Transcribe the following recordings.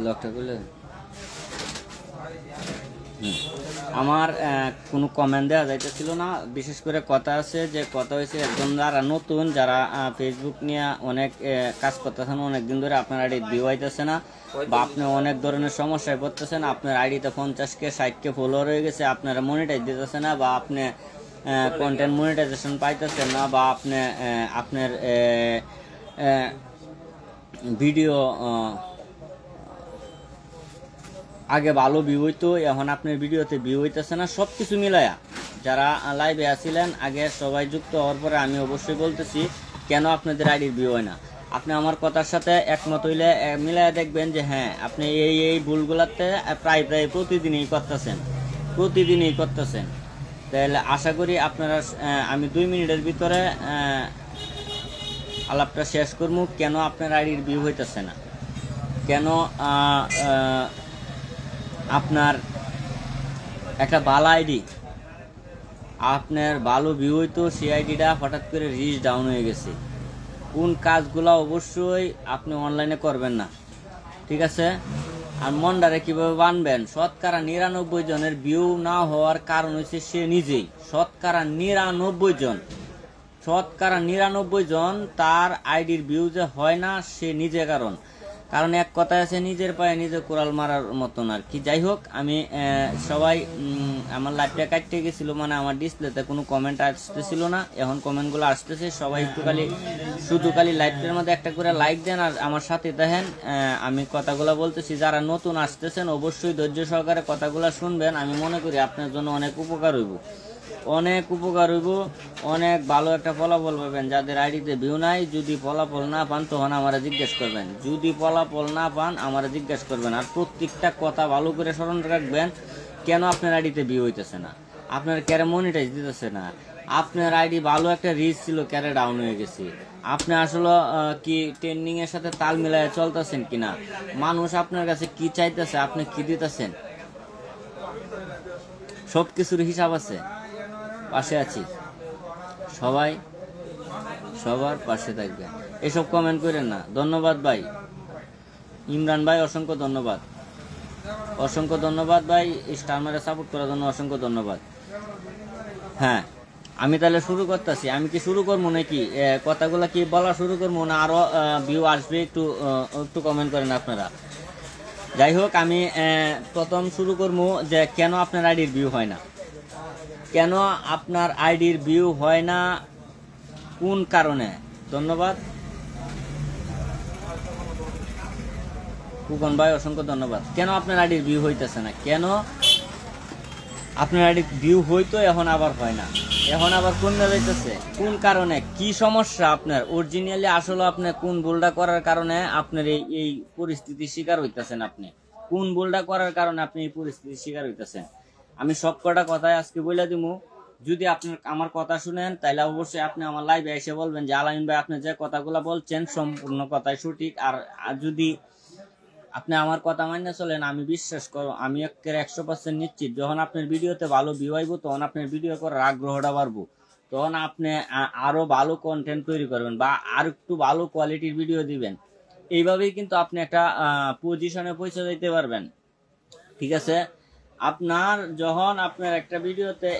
লকটা করলে আমার কোনো কমেন্ট দেওয়া যাইতেছিল না। বিশেষ করে কথা আছে যে কথা হয়েছে একজন যারা নতুন, যারা ফেসবুক নিয়ে অনেক কাজ করতেছেন অনেক দিন ধরে, আপনার আইডি ভিউ হইতেছে না বা আপনি অনেক ধরনের সমস্যায় পড়তেছেন, আপনার আইডিতে 50K 60K ফলোয়ার হয়ে গেছে, আপনারা মনিটাইজ দিতেছে না বা আপনি কন্টেন্ট মনিটাইজেশন পাইতেছেন না, বা আপনি আপনার ভিডিও আগে ভালো ভিউ হইতো, এখন আপনার ভিডিওতে ভিউ হইতেছে না। সব কিছু মিলায়া যারা লাইভে আসছিলেন আগে সবাই যুক্ত হওয়ার পরে আমি অবশ্যই বলতেছি কেন আপনাদের আইডির ভিউ হয় না। আপনি আমার কথার সাথে একমত হইলে মিলায়া দেখবেন যে হ্যাঁ আপনি এই ভুলগুলাতে প্রায় প্রতিদিনই করতেছেন। তাহলে আশা করি আপনারা, আমি 2 মিনিটের ভিতরে আলাপটা শেষ করবো কেন আপনার আইডির ভিউ হইতেছে না, কেন আপনার একটা ভালো আইডি, আপনার ভালো ভিউ হইতো, সেই আইডিটা হঠাৎ করে রিচ ডাউন হয়ে গেছে। কোন কাজগুলো অবশ্যই আপনি অনলাইনে করবেন না, ঠিক আছে? আর মনটারে কীভাবে বানবেন, শতকরা 99 জনের ভিউ না হওয়ার কারণ হচ্ছে সে নিজেই। শতকরা 99 জন তার আইডির ভিউ যে হয় না সে নিজে কারণ এক কথায় আছে নিজের পায়ে নিজে কোরাল মারার মতন আর কি। যাই হোক, আমি সবাই আমার লাইভটা কাটতে গেছিল, মানে আমার ডিসপ্লেতে কোনো কমেন্ট আসতেছিল না, এখন কমেন্টগুলো আসতেছে। সবাই একটু শুধু লাইভটার মধ্যে একটা করে লাইক দেন আর আমার সাথে দেখেন। আমি কথাগুলো বলতেছি, যারা নতুন আসতেছেন অবশ্যই ধৈর্য সহকারে কথাগুলো শুনবেন। আমি মনে করি আপনার জন্য অনেক উপকার হইব, অনেক ভালো একটা ফলাফল পাবেন। যাদের আইডিতে ভিউ নাই, যদি ফলাফল না পান তখন আমারা জিজ্ঞেস করবেন, আর প্রত্যেকটা কথা ভালো করে স্মরণ রাখবেন। কেন আপনার আইডিতে ভিউ হইতেছে না, আপনার ক্যারে মনিটাইজ দিতেছে না, আপনার আইডি ভালো একটা রিচ ছিল ক্যারে ডাউন হয়ে গেছে, আপনি আসলে কি ট্রেন্ডিং এর সাথে তাল মিলায় চলতেছেন কিনা, মানুষ আপনার কাছে কি চাইতেছে, আপনি কি দিতেছেন, সব কিছুর হিসাব আছে। পাশে আছি, সবাই সবার পাশে থাকবেন, এসব কমেন্ট করেন না। ধন্যবাদ ভাই ইমরান ভাই, অসংখ্য ধন্যবাদ ভাই, স্টার মারে সাপোর্ট করার জন্য অসংখ্য ধন্যবাদ। হ্যাঁ, আমি তাহলে শুরু করতেছি। আমি কি শুরু করবো নাকি, কথাগুলো কি বলা শুরু করবো না আরো ভিউ আসবে? একটু কমেন্ট করেন আপনারা। যাই হোক, আমি প্রথম শুরু করবো যে কেন আপনার আইডির ভিউ হয় না, কোন কারণে। ধন্যবাদ কুকন ভাই, অসংখ্য ধন্যবাদ। কেন আপনার আইডির ভিউ হইতেছে না, কেন আপনার আইডির ভিউ হইতো এখন আবার হয় না, এখন আবার কমে যাইতেছে, কোন কারণে, কি সমস্যা আপনার অরিজিনালি? আসলে আপনি কোন ভুলটা করার কারণে আপনার এই পরিস্থিতির শিকার হইতেছেন, আপনি কোন ভুলটা করার কারণে আপনি এই পরিস্থিতির শিকার হইতেছেন? আমি সব কটা কথাই আজকে বলে দিব। যদি আপনি আমার কথা শুনেন তাহলে অবশ্যই আপনি আমার লাইভে এসে বলবেন যে আলামিন ভাই আপনি যে কথাগুলো বলছেন সম্পূর্ণ কথাই সঠিক। আর যদি আপনি আমার কথা মাইনে চলেন, আমি বিশ্বাস করো, আমি 100% নিশ্চিত, যখন আপনার ভিডিওতে ভালো ভিউ আইব তখন আপনার ভিডিও করার আগ্রহটা বাড়বো, তখন আপনি আরো ভালো কন্টেন্ট তৈরি করবেন বা আর একটু ভালো কোয়ালিটির ভিডিও দিবেন। এইভাবেই কিন্তু আপনি একটা পজিশনে পৌঁছে যেতে পারবেন, ঠিক আছে? যখন আপনার একটা ভিডিওতে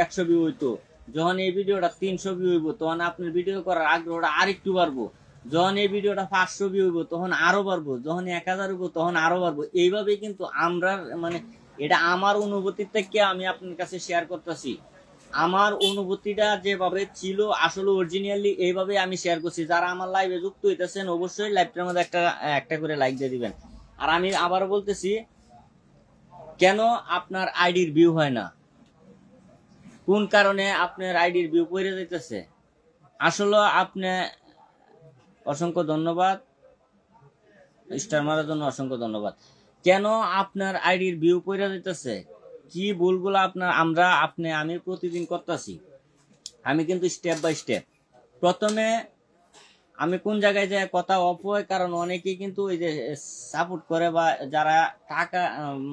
100 ভিউ হইতো, যখন এই ভিডিওটা 300 ভিউ হইব তখন আপনার ভিডিও করার আগ্রহটা আরেকটু বাড়বো, যখন এই ভিডিওটা 500 ভিউ হইব তখন আরো বাড়বো, যখন 1000 হইব তখন আরো বাড়বো। এইভাবেই কিন্তু আমরা, মানে এটা আমার অনুভূতির থেকে আমি আপনার কাছে শেয়ার করতেছি। আমার অনুভূতিটা যেভাবে ছিল আসলে অরিজিনালি এইভাবে আমি শেয়ার করছি। যারা আমার লাইভে যুক্ত হইতেছেন অবশ্যই লাইভটার মধ্যে একটা করে লাইক দিয়ে দিবেন। আর আমি আবারও বলতেছি, কেন আপনার আইডির ভিউ হয় না, কোন কারণে আপনার আইডির ভিউ পড়ে যাইতেছে? আসলে আপনি, অসংখ্য ধন্যবাদ স্টার মারার জন্য, অসংখ্য ধন্যবাদ। কেন আপনার আইডির ভিউ পড়ে যাইতেছে, কি ভুলগুলো আমি প্রতিদিন করতেছি। আমি কিন্তু স্টেপ বাই স্টেপ, প্রথমে আমি কোন জায়গায় যায় কথা অফ হয়, কারণ অনেকেই কিন্তু ওই যে সাপোর্ট করে বা যারা টাকা,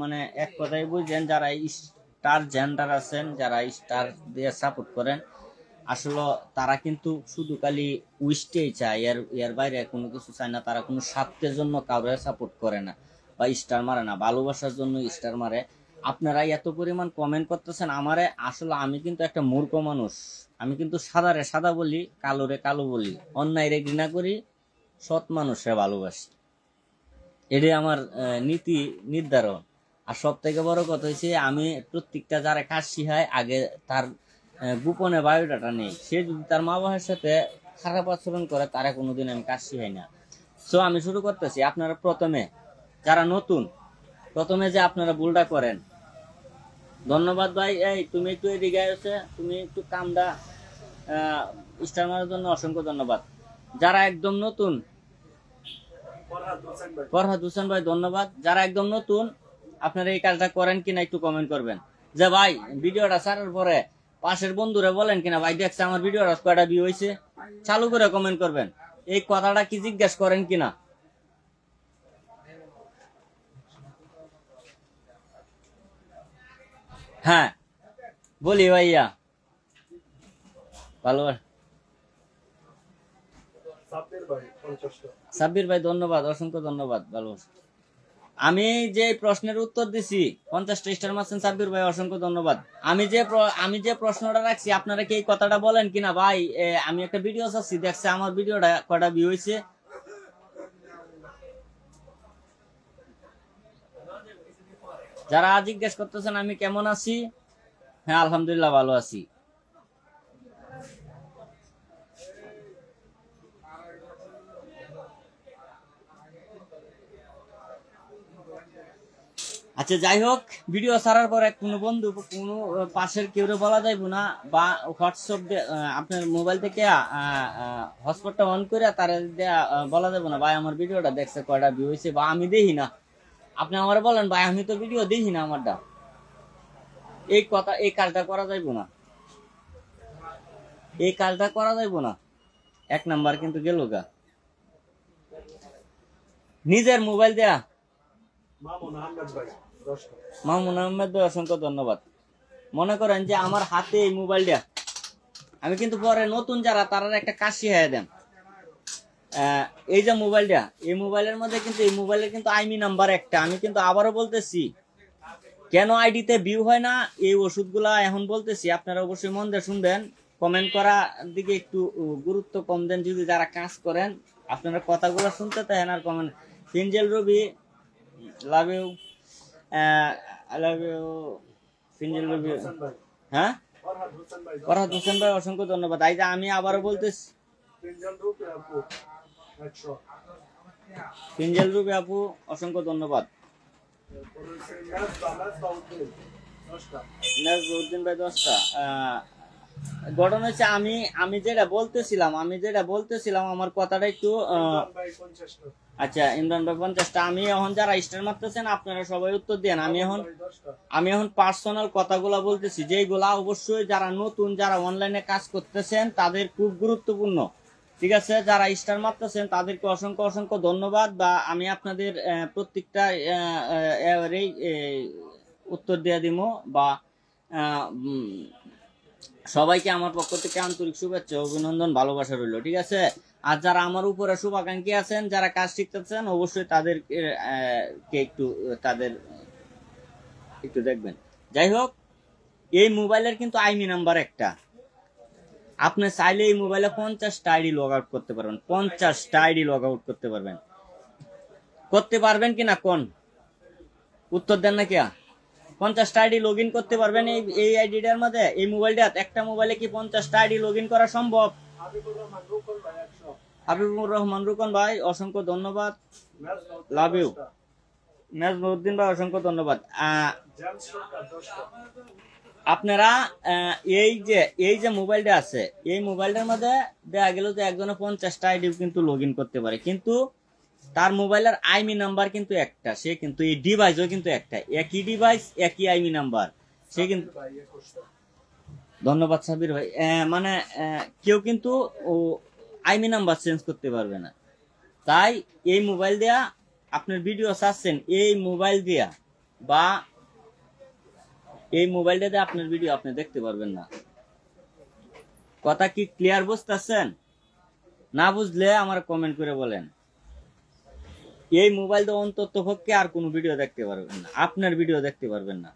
মানে এক কথাই বুঝছেন, যারা স্টার জেন্ডার আছেন, যারা স্টার দিয়ে সাপোর্ট করেন, আসলে তারা কিন্তু শুধু খালি উইস্টেই চায়, এর বাইরে কোনো কিছু চায় না। তারা কোনো স্বার্থের জন্য কাউরে সাপোর্ট করে না বা স্টার মারে না, ভালোবাসার জন্য স্টার মারে। আপনারা এত পরিমাণ কমেন্ট করতেছেন আমারে, আসলে আমি কিন্তু একটা মূর্খ মানুষ। আমি কিন্তু সাদারে সাদা বলি, কালোরে কালো বলি, অন্যায়রে ঘৃণা করি, সৎ মানুষরে ভালোবাসি। এটাই আমার নীতি নির্ধারণ। আর সব থেকে বড় কথা হচ্ছে আমি প্রত্যেকটা যারা কাজ শিখায় আগে তার গোপনে বায়োডাটা নেই। সে যদি তার মা বাবার সাথে খারাপ আচরণ করে তারা কোনোদিন আমি কাজ শিখাই না। সো আমি শুরু করতেছি। আপনারা প্রথমে যারা নতুন, প্রথমে যে আপনারা ভুলটা করেন, ধন্যবাদ ভাই, এই তুমি একটু এদিকে আছে, তুমি একটু কামটা স্টার মারার জন্য অসংখ্য ধন্যবাদ। যারা একদম নতুন, ফরহাদ হোসেন ভাই ধন্যবাদ। যারা একদম নতুন আপনারা এই কাজটা করেন কিনা একটু কমেন্ট করবেন। যে ভাই ভিডিওটা ছাড়ার পরে পাশের বন্ধুরা বলেন কিনা ভাই দেখছে আমার ভিডিওটা কয়টা ভিউ হয়েছে, চালু করে কমেন্ট করবেন। এই কথাটা কি জিজ্ঞেস করেন কিনা? হ্যাঁ বলি ভাইয়া, ভালো। সাব্বির ভাই ধন্যবাদ, অসংখ্য ধন্যবাদ, ভালো। আমি যে প্রশ্নের উত্তর দিছি 50টা স্টার মারছেন সাব্বির ভাই, অসংখ্য ধন্যবাদ। আমি যে প্রশ্নটা রাখছি আপনারা কি এই কথাটা বলেন কিনা ভাই? আমি একটা ভিডিও চাচ্ছি, দেখছে আমার ভিডিওটা কয়টা ভিউ হয়েছে। যারা জিজ্ঞেস করতেছেন আমি কেমন আছি, হ্যাঁ আলহামদুলিল্লাহ ভালো আছি। আচ্ছা যাই হোক, ভিডিও ছাড়ার পরে কোনো বন্ধু কোনো পাশের কেউ বলা যাইব না, বা হোয়াটসঅ্যাপ আপনার মোবাইল থেকে হটস্পটটা অন করে তারা বলা যাবে না ভাই আমার ভিডিওটা দেখছে কয়টা ভিউ হয়েছে, বা আমি দেখি না। আপনি আমার বলেন ভাই আমি তো ভিডিও দেখি না আমারটা, এই কথা এই কাজটা করা যাইব না, এই কাজটা করা যাইব না। এক নাম্বার কিন্তু গেল গা। নিজের মোবাইল দেয়া মামুন আহমেদ ভাই অসংখ্য ধন্যবাদ। মনে করেন যে আমার হাতে এই মোবাইলটা, আমি কিন্তু পরে নতুন যারা তারা একটা কাজ শিখাই দেন। এই যে মোবাইলটা, এই মোবাইলের মধ্যে কিন্তু এই মোবাইলের কিন্তু আইমি নাম্বার একটা। আমি কিন্তু আবারও বলতেছি কেন আইডিতে ভিউ হয় না, এই ওষুধগুলা এখন বলতেছি, আপনারা অবশ্যই মন দিয়ে শুনবেন। কমেন্ট করা দিকে একটু গুরুত্ব কম দেন যদি যারা কাজ করেন। আপনারা কথাগুলো শুনতে থাকেন আর কমেন্ট। ফিনজেল Robi love you, I love you ফিনজেল রবি। হ্যাঁ ফরহাদ হোসেন ভাই অসংখ্য ধন্যবাদ। এই যে আমি আবারও বলতেছি, ফিনজেল রুবি আপু অসংখ্য ধন্যবাদ। নাজউদ্দিন ভাই 10টা। ঘটনা হচ্ছে আমি যেটা বলতেছিলাম আমার কথাটা একটু আচ্ছা ইমরান ভাই 50টা। আমি এখন যারা স্টার মারতেছেন আপনারা সবাই উত্তর দেন। আমি এখন পার্সোনাল কথাগুলা বলতেছি, যেগুলা অবশ্যই যারা নতুন, যারা অনলাইনে কাজ করতেছেন তাদের খুব গুরুত্বপূর্ণ। ঠিক আছে, যারা স্টার মারতেছেন তাদেরকে অসংখ্য অসংখ্য ধন্যবাদ, বা আমি আপনাদের প্রত্যেকটা উত্তর দিয়ে দিব, বা সবাইকে আমার পক্ষ থেকে আন্তরিক শুভেচ্ছা, অভিনন্দন, ভালোবাসা রইল। ঠিক আছে, আর যারা আমার উপরে শুভাকাঙ্ক্ষী আছেন, যারা কাজ শিখতেছেন, অবশ্যই তাদেরকে একটু দেখবেন। যাই হোক, এই মোবাইলের কিন্তু আইমি নাম্বার একটা। আপনি চাইলে এই মোবাইলে 50টা আইডি লগ আউট করতে পারবেন, 50টা আইডি লগ আউট করতে পারবেন কিনা কোন উত্তর দেন না কিয়া? 50টা আইডি লগ ইন করতে পারবেন এই আইডিটার মধ্যে? এই মোবাইলটা, একটা মোবাইলে কি 50টা আইডি লগ ইন করা সম্ভব? হাবিবুর রহমান রুকন ভাই অসংখ্য ধন্যবাদ, লাভ ইউ। নাজমুদ্দিন ভাই অসংখ্য ধন্যবাদ। আপনারা এই যে মোবাইলটা আছে, এই মোবাইলটার মধ্যে দেখা গেল যে একজনে 50টা আইডি কিন্তু লগ ইন করতে পারে, কিন্তু তার মোবাইলের আইমি নাম্বার কিন্তু একটা। সে কিন্তু এই ডিভাইসও কিন্তু একটা, একই ডিভাইস একই আইমি নাম্বার। সে কিন্তু ধন্যবাদ সাবির ভাই। মানে কেউ কিন্তু আইমি নাম্বার চেঞ্জ করতে পারবে না। তাই এই মোবাইল দেয়া আপনার ভিডিও চাচ্ছেন, এই মোবাইল দিয়া বা এই মোবাইলটা দিয়ে আপনার ভিডিও আপনি দেখতে পারবেন না। কথা কি ক্লিয়ার বুঝতেছেন? না বুঝলে আমার কমেন্ট করে বলেন। এই মোবাইল তো অন্তত পক্ষে আর কোনো ভিডিও দেখতে পারবেন না, আপনার ভিডিও দেখতে পারবেন না।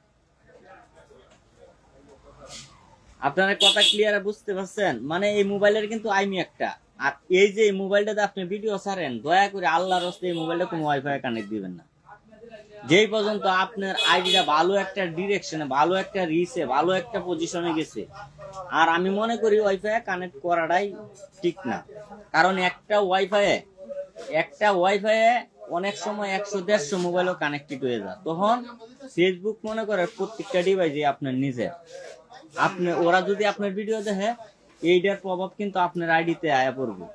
আপনারা কথা ক্লিয়ার বুঝতে পারছেন? মানে এই মোবাইলের কিন্তু আইমি একটা, আর এই যে মোবাইলটাতে আপনি ভিডিও ছাড়েন, দয়া করে আল্লাহর রাস্তে এই মোবাইলটা কোনো ওয়াইফাই কানেক্ট দিবেন না। যেই পর্যন্ত আপনার আইডিটা ভালো একটা ডিরেকশনে, ভালো একটা রিচে, ভালো একটা পজিশনে গেছে, আর আমি মনে করি ওয়াইফাই কানেক্ট করাটাই ঠিক না। কারণ একটা ওয়াইফাই অনেক সময় 100-150 মোবাইলও কানেক্টেড হয়ে যায়। তখন ফেসবুক মনে করে প্রত্যেকটা ডিভাইসে আপনার নিজের, আপনি ওরা যদি আপনার ভিডিও দেখে, এইটার প্রভাব কিন্তু আপনার আইডিতে আয়া পড়বে।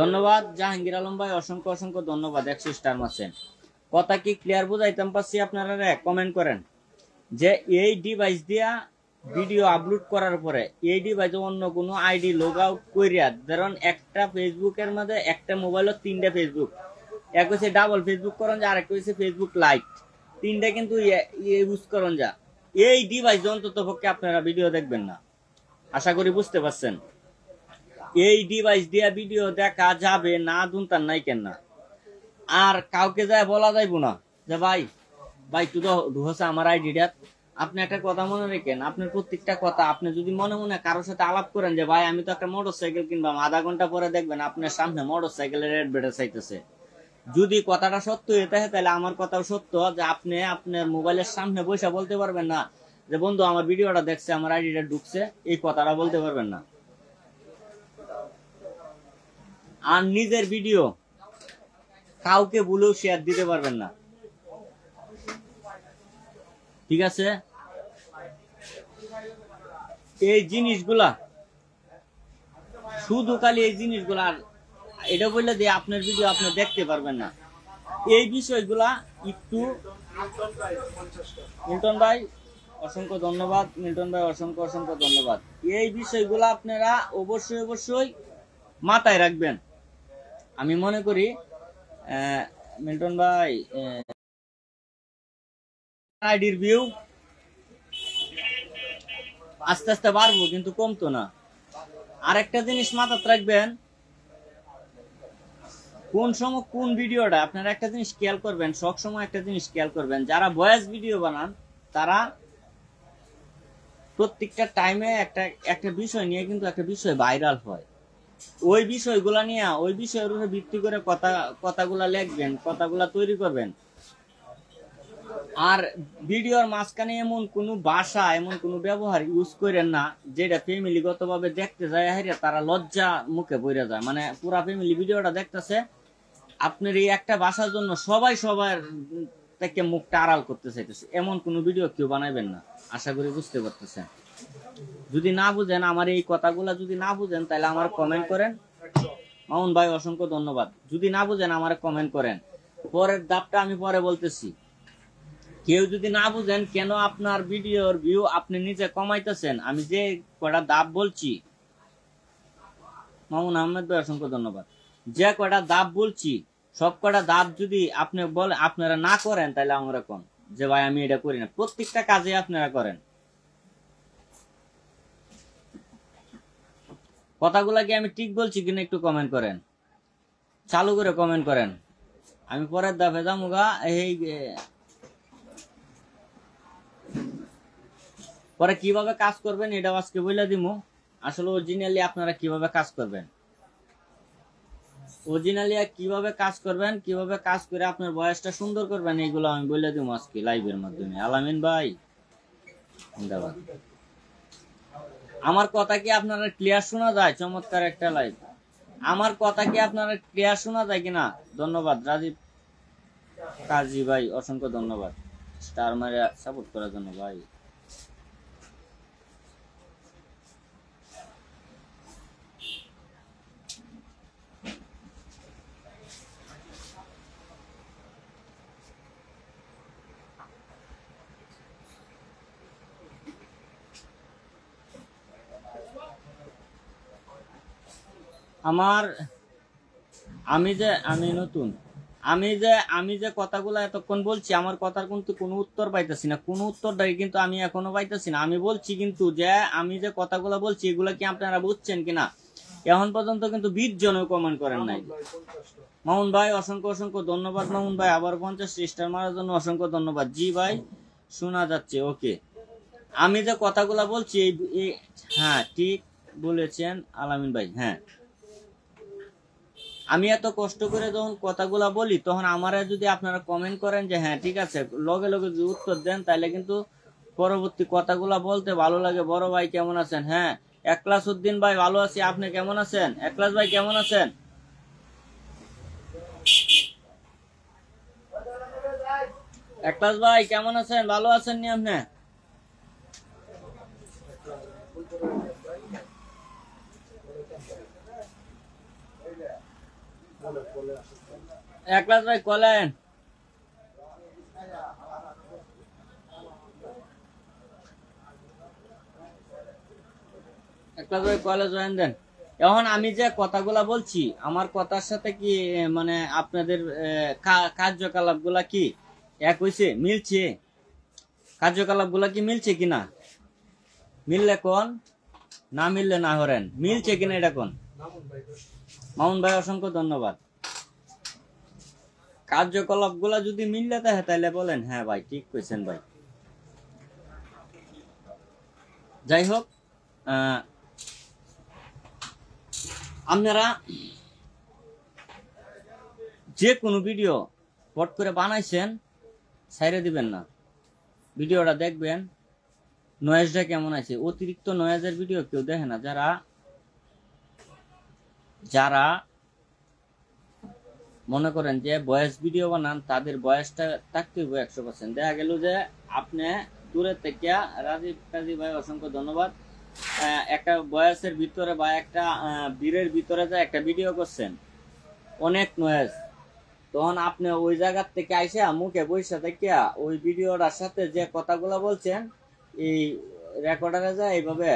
ধন্যবাদ জাহাঙ্গীর আলম ভাই, অসংখ্য অসংখ্য ধন্যবাদ 100 স্টার মারছেন। কথা কি ক্লিয়ার বুঝাইতাম পারছি? আপনারা কমেন্ট করেন যে এই ডিভাইস দিয়া ভিডিও আপলোড করার পরে এই ডিভাইসে অন্য কোনো আইডি লগ আউট করিয়া, ধরুন একটা ফেসবুকের মধ্যে একটা মোবাইলের 3টা ফেসবুক, এক হচ্ছে ডাবল ফেসবুক করন যা, আরেকটা হচ্ছে ফেসবুক লাইট, 3টা কিন্তু ইউজ করন যা। এই ডিভাইস অন্তত পক্ষে আপনারা ভিডিও দেখবেন না, আশা করি বুঝতে পারছেন। এই ডিভাইস দিয়া ভিডিও দেখা যাবে না, দুনতার নাই কেন না। আর কাউকে যায় বলা যাইব না যে ভাই তুই তো ঢুকছে আমার আইডিটা। আপনি একটা কথা মনে রেখেন, আপনার প্রত্যেকটা কথা আপনি যদি মনে মনে কারোর সাথে আলাপ করেন যে ভাই আমি তো একটা মোটর সাইকেল কিনবাম, আধা ঘন্টা পরে দেখবেন আপনার সামনে মোটর সাইকেলের অ্যাডভার্টাইজ চাইতেছে। যদি কথাটা সত্য হয়ে থাকে তাহলে আমার কথাও সত্য, যে আপনি আপনার মোবাইলের সামনে বসে বলতে পারবেন না যে বন্ধু আমার ভিডিওটা দেখছে, আমার আইডিটা ঢুকছে, এই কথাটা বলতে পারবেন না। আর নিজের ভিডিও কাউকে বলেও শেয়ার দিতে পারবেন না, ঠিক আছে? এই জিনিসগুলা শুধু খালি এই জিনিসগুলা, এটা বললে যে আপনার ভিডিও আপনি দেখতে পারবেন না, এই বিষয়গুলা একটু। মিল্টন ভাই অসংখ্য ধন্যবাদ, মিল্টন ভাই অসংখ্য অসংখ্য ধন্যবাদ। এই বিষয়গুলা আপনারা অবশ্যই অবশ্যই মাথায় রাখবেন। আমি মনে করি মিল্টন ভাই আইডির ভিউ আস্তে আস্তে বাড়বো, কিন্তু কমতো না। আরেকটা জিনিস মাথায় রাখবেন, কোন সময় কোন ভিডিওটা, আপনারা একটা জিনিস খেয়াল করবেন, সব সময় একটা জিনিস খেয়াল করবেন, যারা ভয়েস ভিডিও বানান তারা প্রত্যেকটা টাইমে একটা বিষয় নিয়ে কিন্তু একটা বিষয় ভাইরাল হয়। ওই বিষয়গুলা নিয়ে, ওই বিষয়ের উপরে ভিত্তি করে কথাগুলা লিখবেন, কথাগুলা তৈরি করবেন। আর ভিডিওর মাঝখানে এমন কোনো ভাষা, এমন কোনো ব্যবহার ইউজ করেন না যেটা ফ্যামিলিগত ভাবে দেখতে যায় হারিয়া তারা লজ্জা মুখে পড়ে যায়। মানে পুরা ফ্যামিলি ভিডিওটা দেখতেছে, আপনার এই একটা ভাষার জন্য সবাই সবার থেকে মুখটা আড়াল করতে চাইতেছে, এমন কোনো ভিডিও কেউ বানাবেন না। আশা করি বুঝতে পারতেছেন। যদি না বুঝেন, আমার এই কথাগুলা যদি না বুঝেন, তাহলে আমার কমেন্ট করেন। মামুন ভাই অসংখ্য ধন্যবাদ। যদি না বুঝেন আমার কমেন্ট করেন, পরের ধাপটা আমি পরে বলতেছি। কেউ যদি না বুঝেন কেন আপনার ভিডিওর ভিউ আপনি নিজে কমাইতেছেন, আমি যে কয়টা ধাপ বলছি, মামুন আহমেদ ভাই অসংখ্য ধন্যবাদ, যে কয়টা ধাপ বলছি সব কয়টা ধাপ যদি আপনি বলেন, আপনারা না করেন, তাহলে আমরা কোন যে ভাই আমি এটা করি না। প্রত্যেকটা কাজে আপনারা করেন। কথাগুলা কি আমি ঠিক বলছি কিনা একটু কমেন্ট করেন, চালু করে কমেন্ট করেন। আমি পরের ধাপে যামুগা। এই পরে কিভাবে কাজ করবেন এটাও আজকে বলে দিমু। আসলে অরিজিনালি আপনারা কিভাবে কাজ করবেন, অরিজিনালি কিভাবে কাজ করবেন, কিভাবে কাজ করে আপনার ভয়েসটা সুন্দর করবেন, এইগুলো আমি বলে দিব আজকে লাইভের মাধ্যমে। আলামিন ভাই ধন্যবাদ। আমার কথা কি আপনারা ক্লিয়ার শোনা যায়? চমৎকার একটা লাইভ। আমার কথা কি আপনারা ক্লিয়ার শোনা যায় কিনা? ধন্যবাদ রাজীব কাজী ভাই, অসংখ্য ধন্যবাদ স্টার মারে সাপোর্ট করার জন্য ভাই। আমি নতুন, আমি যে কথাগুলো এতক্ষণ বলছি, আমার কথার কিন্তু কোনো উত্তর পাইতেছি না, কোনো উত্তরটাই কিন্তু আমি এখনো পাইতেছি না। আমি বলছি কিন্তু যে আমি যে কথাগুলো বলছি এগুলো কি আপনারা বুঝছেন কিনা, এখন পর্যন্ত কিন্তু 20 জনও কমেন্ট করেন নাই। মামুন ভাই অসংখ্য অসংখ্য ধন্যবাদ। মামুন ভাই আবার 50 স্টার মারার জন্য অসংখ্য ধন্যবাদ। জি ভাই শোনা যাচ্ছে, ওকে। আমি যে কথাগুলা বলছি হ্যাঁ ঠিক বলেছেন আলামিন ভাই। হ্যাঁ, আমি এত কষ্ট করে যখন কথাগুলা বলি তখন আমারা যদি আপনারা কমেন্ট করেন যে হ্যাঁ ঠিক আছে, লগে লগে যদি উত্তর দেন তাহলে কিন্তু পরবর্তী কথাগুলা বলতে ভালো লাগে। বড় ভাই কেমন আছেন? হ্যাঁ, একলাস উদ্দিন ভাই ভালো আছি, আপনি কেমন আছেন? একলাস ভাই কেমন আছেন? একলাস ভাই কেমন আছেন? ভালো আছেন নি আপনি? একলাস ভাই কলেন। একলাস ভাই কলে জয়েন দেন। এখন আমি যে কথাগুলা বলছি আমার কথার সাথে কি মানে আপনাদের কার্যকলাপ গুলা কি এক হইছে, মিলছে? কার্যকলাপ গুলা কি মিলছে কিনা? মিললে কোন, না মিললে না হরেন। মিলছে কিনা এটা কোন? মামুন ভাই অসংখ্য ধন্যবাদ। কার্যকলাপ গুলা যদি মিললে থাকে তাহলে বলেন হ্যাঁ ভাই ঠিক কইছেন ভাই। যাই হোক, আপনারা যে কোনো ভিডিও পট করে বানাইছেন ছাইরে দিবেন না, ভিডিওটা দেখবেন নয়েজটা কেমন আছে। অতিরিক্ত নয়েজের ভিডিও কেউ দেখে না। যারা যারা মনে করেন যে ভয়েস ভিডিও বানান তাদের বয়সটা থাকতে হবে 100%। দেখা গেল যে আপনি দূরে থেকে রাজীব কাজী ভাই অসংখ্য ধন্যবাদ, একটা বয়সের ভিতরে বা একটা বীরের ভিতরে যে একটা ভিডিও করছেন, অনেক নয়েজ, তখন আপনি ওই জায়গার থেকে আইসা মুখে বৈশা থেকে ওই ভিডিওটার সাথে যে কথাগুলো বলছেন এই রেকর্ডারে যায় এইভাবে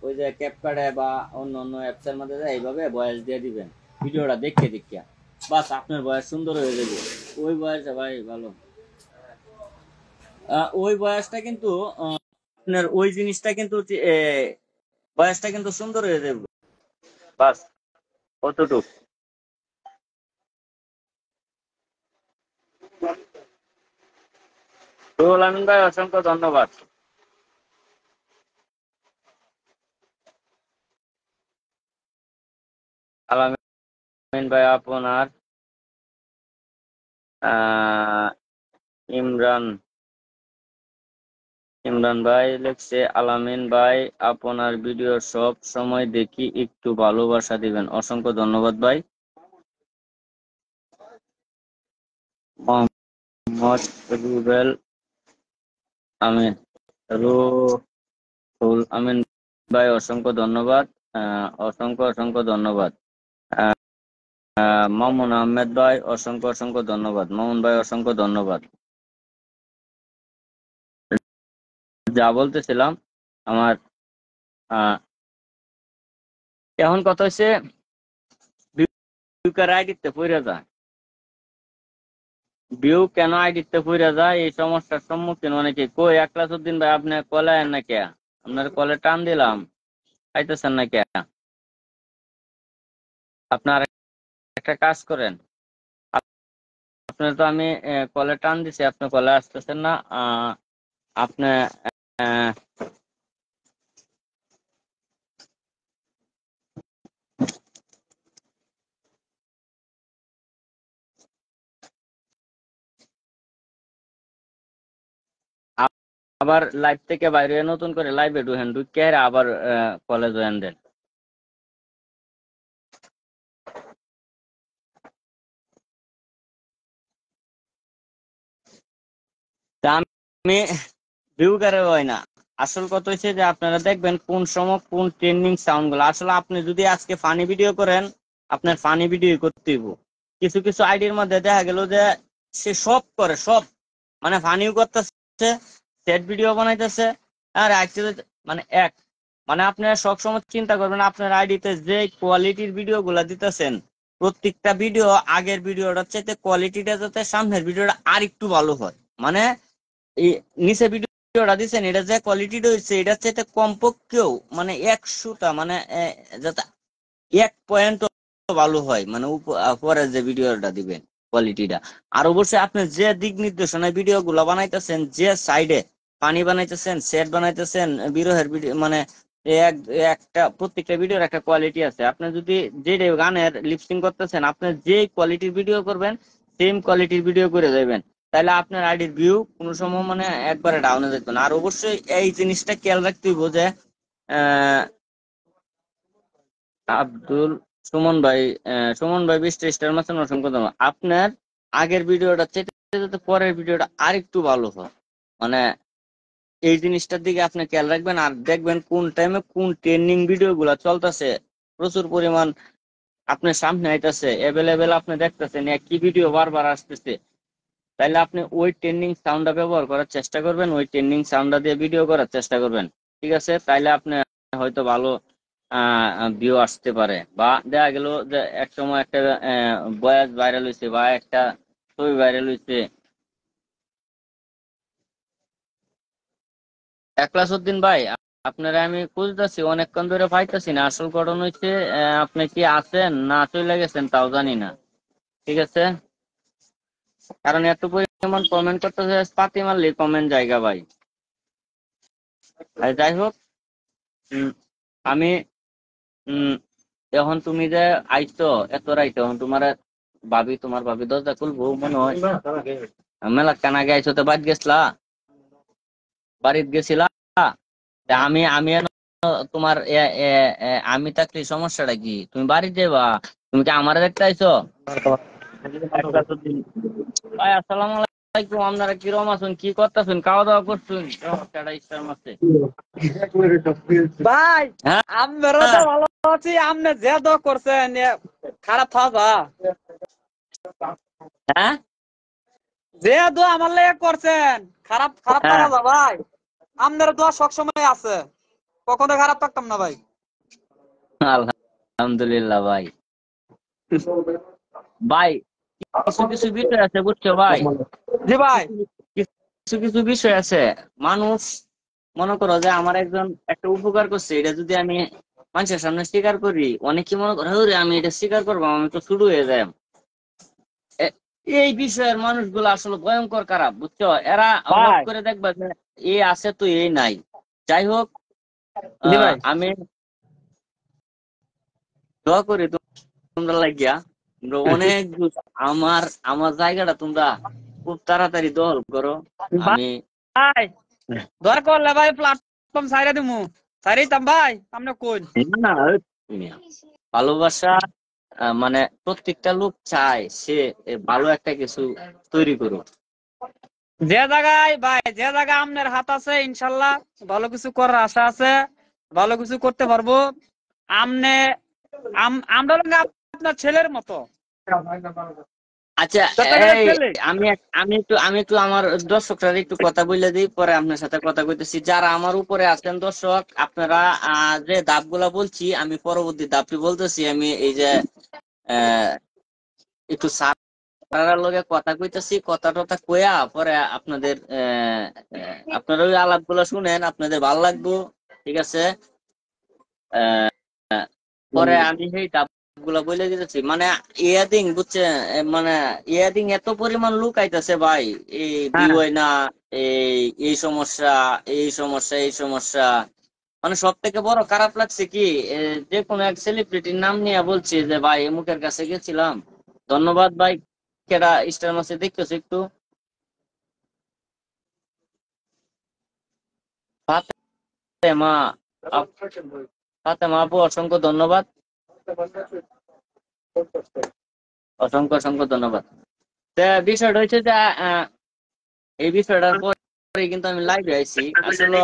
ওই যে ক্যাপকার্ডে বা অন্য অন্য অ্যাপসের মধ্যে যায় এইভাবে ভয়েস দিয়ে দিবেন ভিডিওটা দেখে দেখিয়া, বাস আপনার বয়স সুন্দর হয়ে যাবে। ওই বয়সে ভাই ভালো, ওই বয়সটা কিন্তু আপনার ওই জিনিসটা কিন্তু বয়সটা কিন্তু সুন্দর হয়ে যাবে, বাস কতটুক। রুহুল আমিন ভাই অসংখ্য ধন্যবাদ। আলামিন ভাই আপনার ইমরান ইমরান ভাই লিখছে, আলামিন ভাই আপনার ভিডিও সব সময় দেখি, একটু ভালোবাসা দিবেন। অসংখ্য ধন্যবাদ ভাই। মোহাম্মদ রুবেল আমিন, রুহুল আমিন ভাই অসংখ্য ধন্যবাদ, অসংখ্য অসংখ্য ধন্যবাদ। মামুন আহমেদ ভাই অসংখ্য অসংখ্য ধন্যবাদ। মামুন ভাই অসংখ্য ধন্যবাদ। যা বলতেছিলাম আমার এখন কথা হচ্ছে আইডিতে পড়ে যায়, ভিউ কেন আইডিতে পড়ে যায় এই সমস্যার সম্মুখীন অনেকে। কই একলাস উদ্দিন ভাই আপনি কলে আন না কে? আপনার কলে টান দিলাম, আইতেছেন না কে? আপনার একটা কাজ করেন, আপনার তো আমি কলে টান দিছি, আপনি কলে আসতেছেন না। আপনি আবার লাইভ থেকে বাইরে নতুন করে লাইভে ঢুকেন, ঢুকে আবার কলে জয়েন দেন। তা আমি ভিউ করে হয় না, আসল কথা হচ্ছে যে আপনারা দেখবেন কোন সময় কোন ট্রেন্ডিং সাউন্ড গুলো। আসলে আপনি যদি আজকে ফানি ভিডিও করেন আপনার ফানি ভিডিও করতে হইব। কিছু কিছু আইডির মধ্যে দেখা গেল যে সে সব করে, সব মানে ফানিও করতেছে, সেট ভিডিও বানাইতেছে, আর মানে এক মানে আপনারা সবসময় চিন্তা করবেন আপনার আইডিতে যে কোয়ালিটির ভিডিও গুলা দিতেছেন প্রত্যেকটা ভিডিও আগের ভিডিওটার চাইতে কোয়ালিটিটা যাতে সামনের ভিডিওটা আর একটু ভালো হয়। মানে এই নিচে ভিডিওটা দিচ্ছেন এটা যে কোয়ালিটিটা হচ্ছে এটার চাইতে কমপক্ষেও মানে 100টা মানে যাতে 1 পয়েন্ট ভালো হয়, মানে পরে যে ভিডিওটা দিবেন কোয়ালিটিটা। আর অবশ্যই আপনি যে দিক নির্দেশনায় ভিডিও গুলা বানাইতেছেন, যে সাইডে পানি বানাইতেছেন, সেট বানাইতেছেন, বিরহের ভিডিও মানে একটা প্রত্যেকটা ভিডিওর একটা কোয়ালিটি আছে। আপনি যদি যে গানের লিপসিং করতেছেন, আপনি যে কোয়ালিটির ভিডিও করবেন সেম কোয়ালিটির ভিডিও করে যাবেন, তাহলে আপনার আইডির ভিউ কোনো সময় মানে একবারে ডাউনে যেত না। আর অবশ্যই এই জিনিসটা খেয়াল রাখতে হইব যে আব্দুল সুমন ভাই, সুমন ভাই 20টা স্টার মাসেন, অসংখ্য ধন্যবাদ। আপনার আগের ভিডিওটা চেয়ে যাতে পরের ভিডিওটা আরেকটু ভালো হয়, মানে এই জিনিসটার দিকে আপনি খেয়াল রাখবেন। আর দেখবেন কোন টাইমে কোন ট্রেন্ডিং ভিডিও গুলা চলতেছে, প্রচুর পরিমাণ আপনার সামনে আইতেছে অ্যাভেলেবেল, আপনি দেখতেছেন একই ভিডিও বারবার আসতেছে, তাইলে আপনি ওই ট্রেন্ডিং সাউন্ডটা ব্যবহার করার চেষ্টা করবেন, ওই ট্রেন্ডিং সাউন্ডটা দিয়ে ভিডিও করার চেষ্টা করবেন। ঠিক আছে, তাইলে আপনি হয়তো ভালো ভিউ আসতে পারে। বা দেখা গেল যে এক সময় একটা ভয়েস ভাইরাল হয়েছে বা একটা ছবি ভাইরাল হয়েছে। একলাসউদ্দিন ভাই, আপনারা আমি খুঁজতেছি অনেকক্ষণ ধরে পাইতেছি না। আসল ঘটনা হচ্ছে আপনি কি আছেন না চলে গেছেন তাও জানি না। ঠিক আছে, কারণ এত পরিমাণ কমেন্ট করতেছে, পাতি মারলে কমেন্ট জায়গা ভাই। আর যাই হোক, আমি এখন তুমি যে আইছো এত রাইতে, এখন তোমার ভাবি দরজা খুলবো মনে হয়। মেলা কান আগে আইছো তো বাড়িতে গেছিলা, বাড়িতে গেছিলা। তা আমি তোমার আমি থাকলে সমস্যাটা কি? তুমি বাড়িতে যাবা, তুমি কি আমার দেখতে আইছো? ভাই আসসালামু আলাইকুম, আপনারা কিরকম আছেন, কি করতেছেন, খাওয়া দাওয়া করছেন? ইস্টার মাসে ভাই হ্যাঁ আমরা তো ভালো আছি, আপনি যে দোয়া করছেন খারাপ থাকা হ্যাঁ যে দোয়া আমার লাগে করছেন খারাপ খারাপ থাকা হ্যাঁ, যা ভাই। আপনার দোয়া সবসময় আছে, কখনো খারাপ থাকতাম না ভাই। আলহামদুলিল্লাহ ভাই। ভাই কিছু কিছু বিষয় আছে বুঝছো ভাই, জি ভাই। কিছু কিছু বিষয় আছে। মানুষ মনে করো যে আমার একজন একটা উপকার করছে, এটা যদি আমি মানুষের সামনে স্বীকার করি, অনেকে মনে করে ওরে আমি এটা স্বীকার করবো, আমি তো শুরু হয়ে যাই। এই বিষয়ের মানুষগুলো আসলে ভয়ঙ্কর খারাপ বুঝছো। এরা হট ভাই করে দেখবা যে এ আছে তো এই নাই। যাই হোক, জি ভাই। আমি দোয়া করি তোমরা লাগিয়া, তোমরা অনেক আমার আমার জায়গাটা তোমরা খুব তাড়াতাড়ি দখল করো। আমি ভাই দোয়া করলে ভাই প্ল্যাটফর্ম ছাইরা দিমু, ছাইরাইতাম ভাই আপনি কোন। না, ভালোবাসা মানে প্রত্যেকটা লোক চায় সে ভালো একটা কিছু তৈরি করুক। যে জায়গায় ভাই যে জায়গায় আপনার হাত আছে ইনশাল্লাহ ভালো কিছু করার আশা আছে, ভালো কিছু করতে পারবো। আমনে আমরা হলাম আপনার ছেলের মতো, আচ্ছা, চট্টগ্রামের এই ছেলে। আমি একটু আমার দর্শকরা একটু কথা বলে দিই, পরে আপনার সাথে কথা কইতেছি। যারা আমার উপরে আছেন দর্শক, আপনারা যে ধাপগুলা বলছি আমি পরবর্তী ধাপটি বলতেছি। আমি এই যে আহ, একটু স্যারের লগে কথা কইতেছি, কথা টথা কইয়া পরে আপনারা ওই আলাপ গুলা শুনেন, আপনাদের ভালো লাগবো। ঠিক আছে, পরে আমি সেই গুলা বলে দিতেছি। মানে ইয়াদিং বুঝছে, মানে ইয়াদিং এত পরিমাণ লোক আইতাছে ভাই, এই ভিউ হ্যাঁ হয় না, এই এই সমস্যা, এই সমস্যা, এই সমস্যা। মানে সব থেকে বড় খারাপ লাগছে কি, যে কোনো এক সেলিব্রিটির নাম নিয়ে বলছি যে ভাই এমুকের কাছে গেছিলাম, ধন্যবাদ ভাই। কেডা স্টার মাসে দেখতেছো একটু? ফাতেমা ফাতেমা আপু, অসংখ্য ধন্যবাদ, অসংখ্য অসংখ্য ধন্যবাদ। তা বিষয়টা হচ্ছে যে এই বিষয়টার পরে কিন্তু আমি লাইভে আইছি। আসলে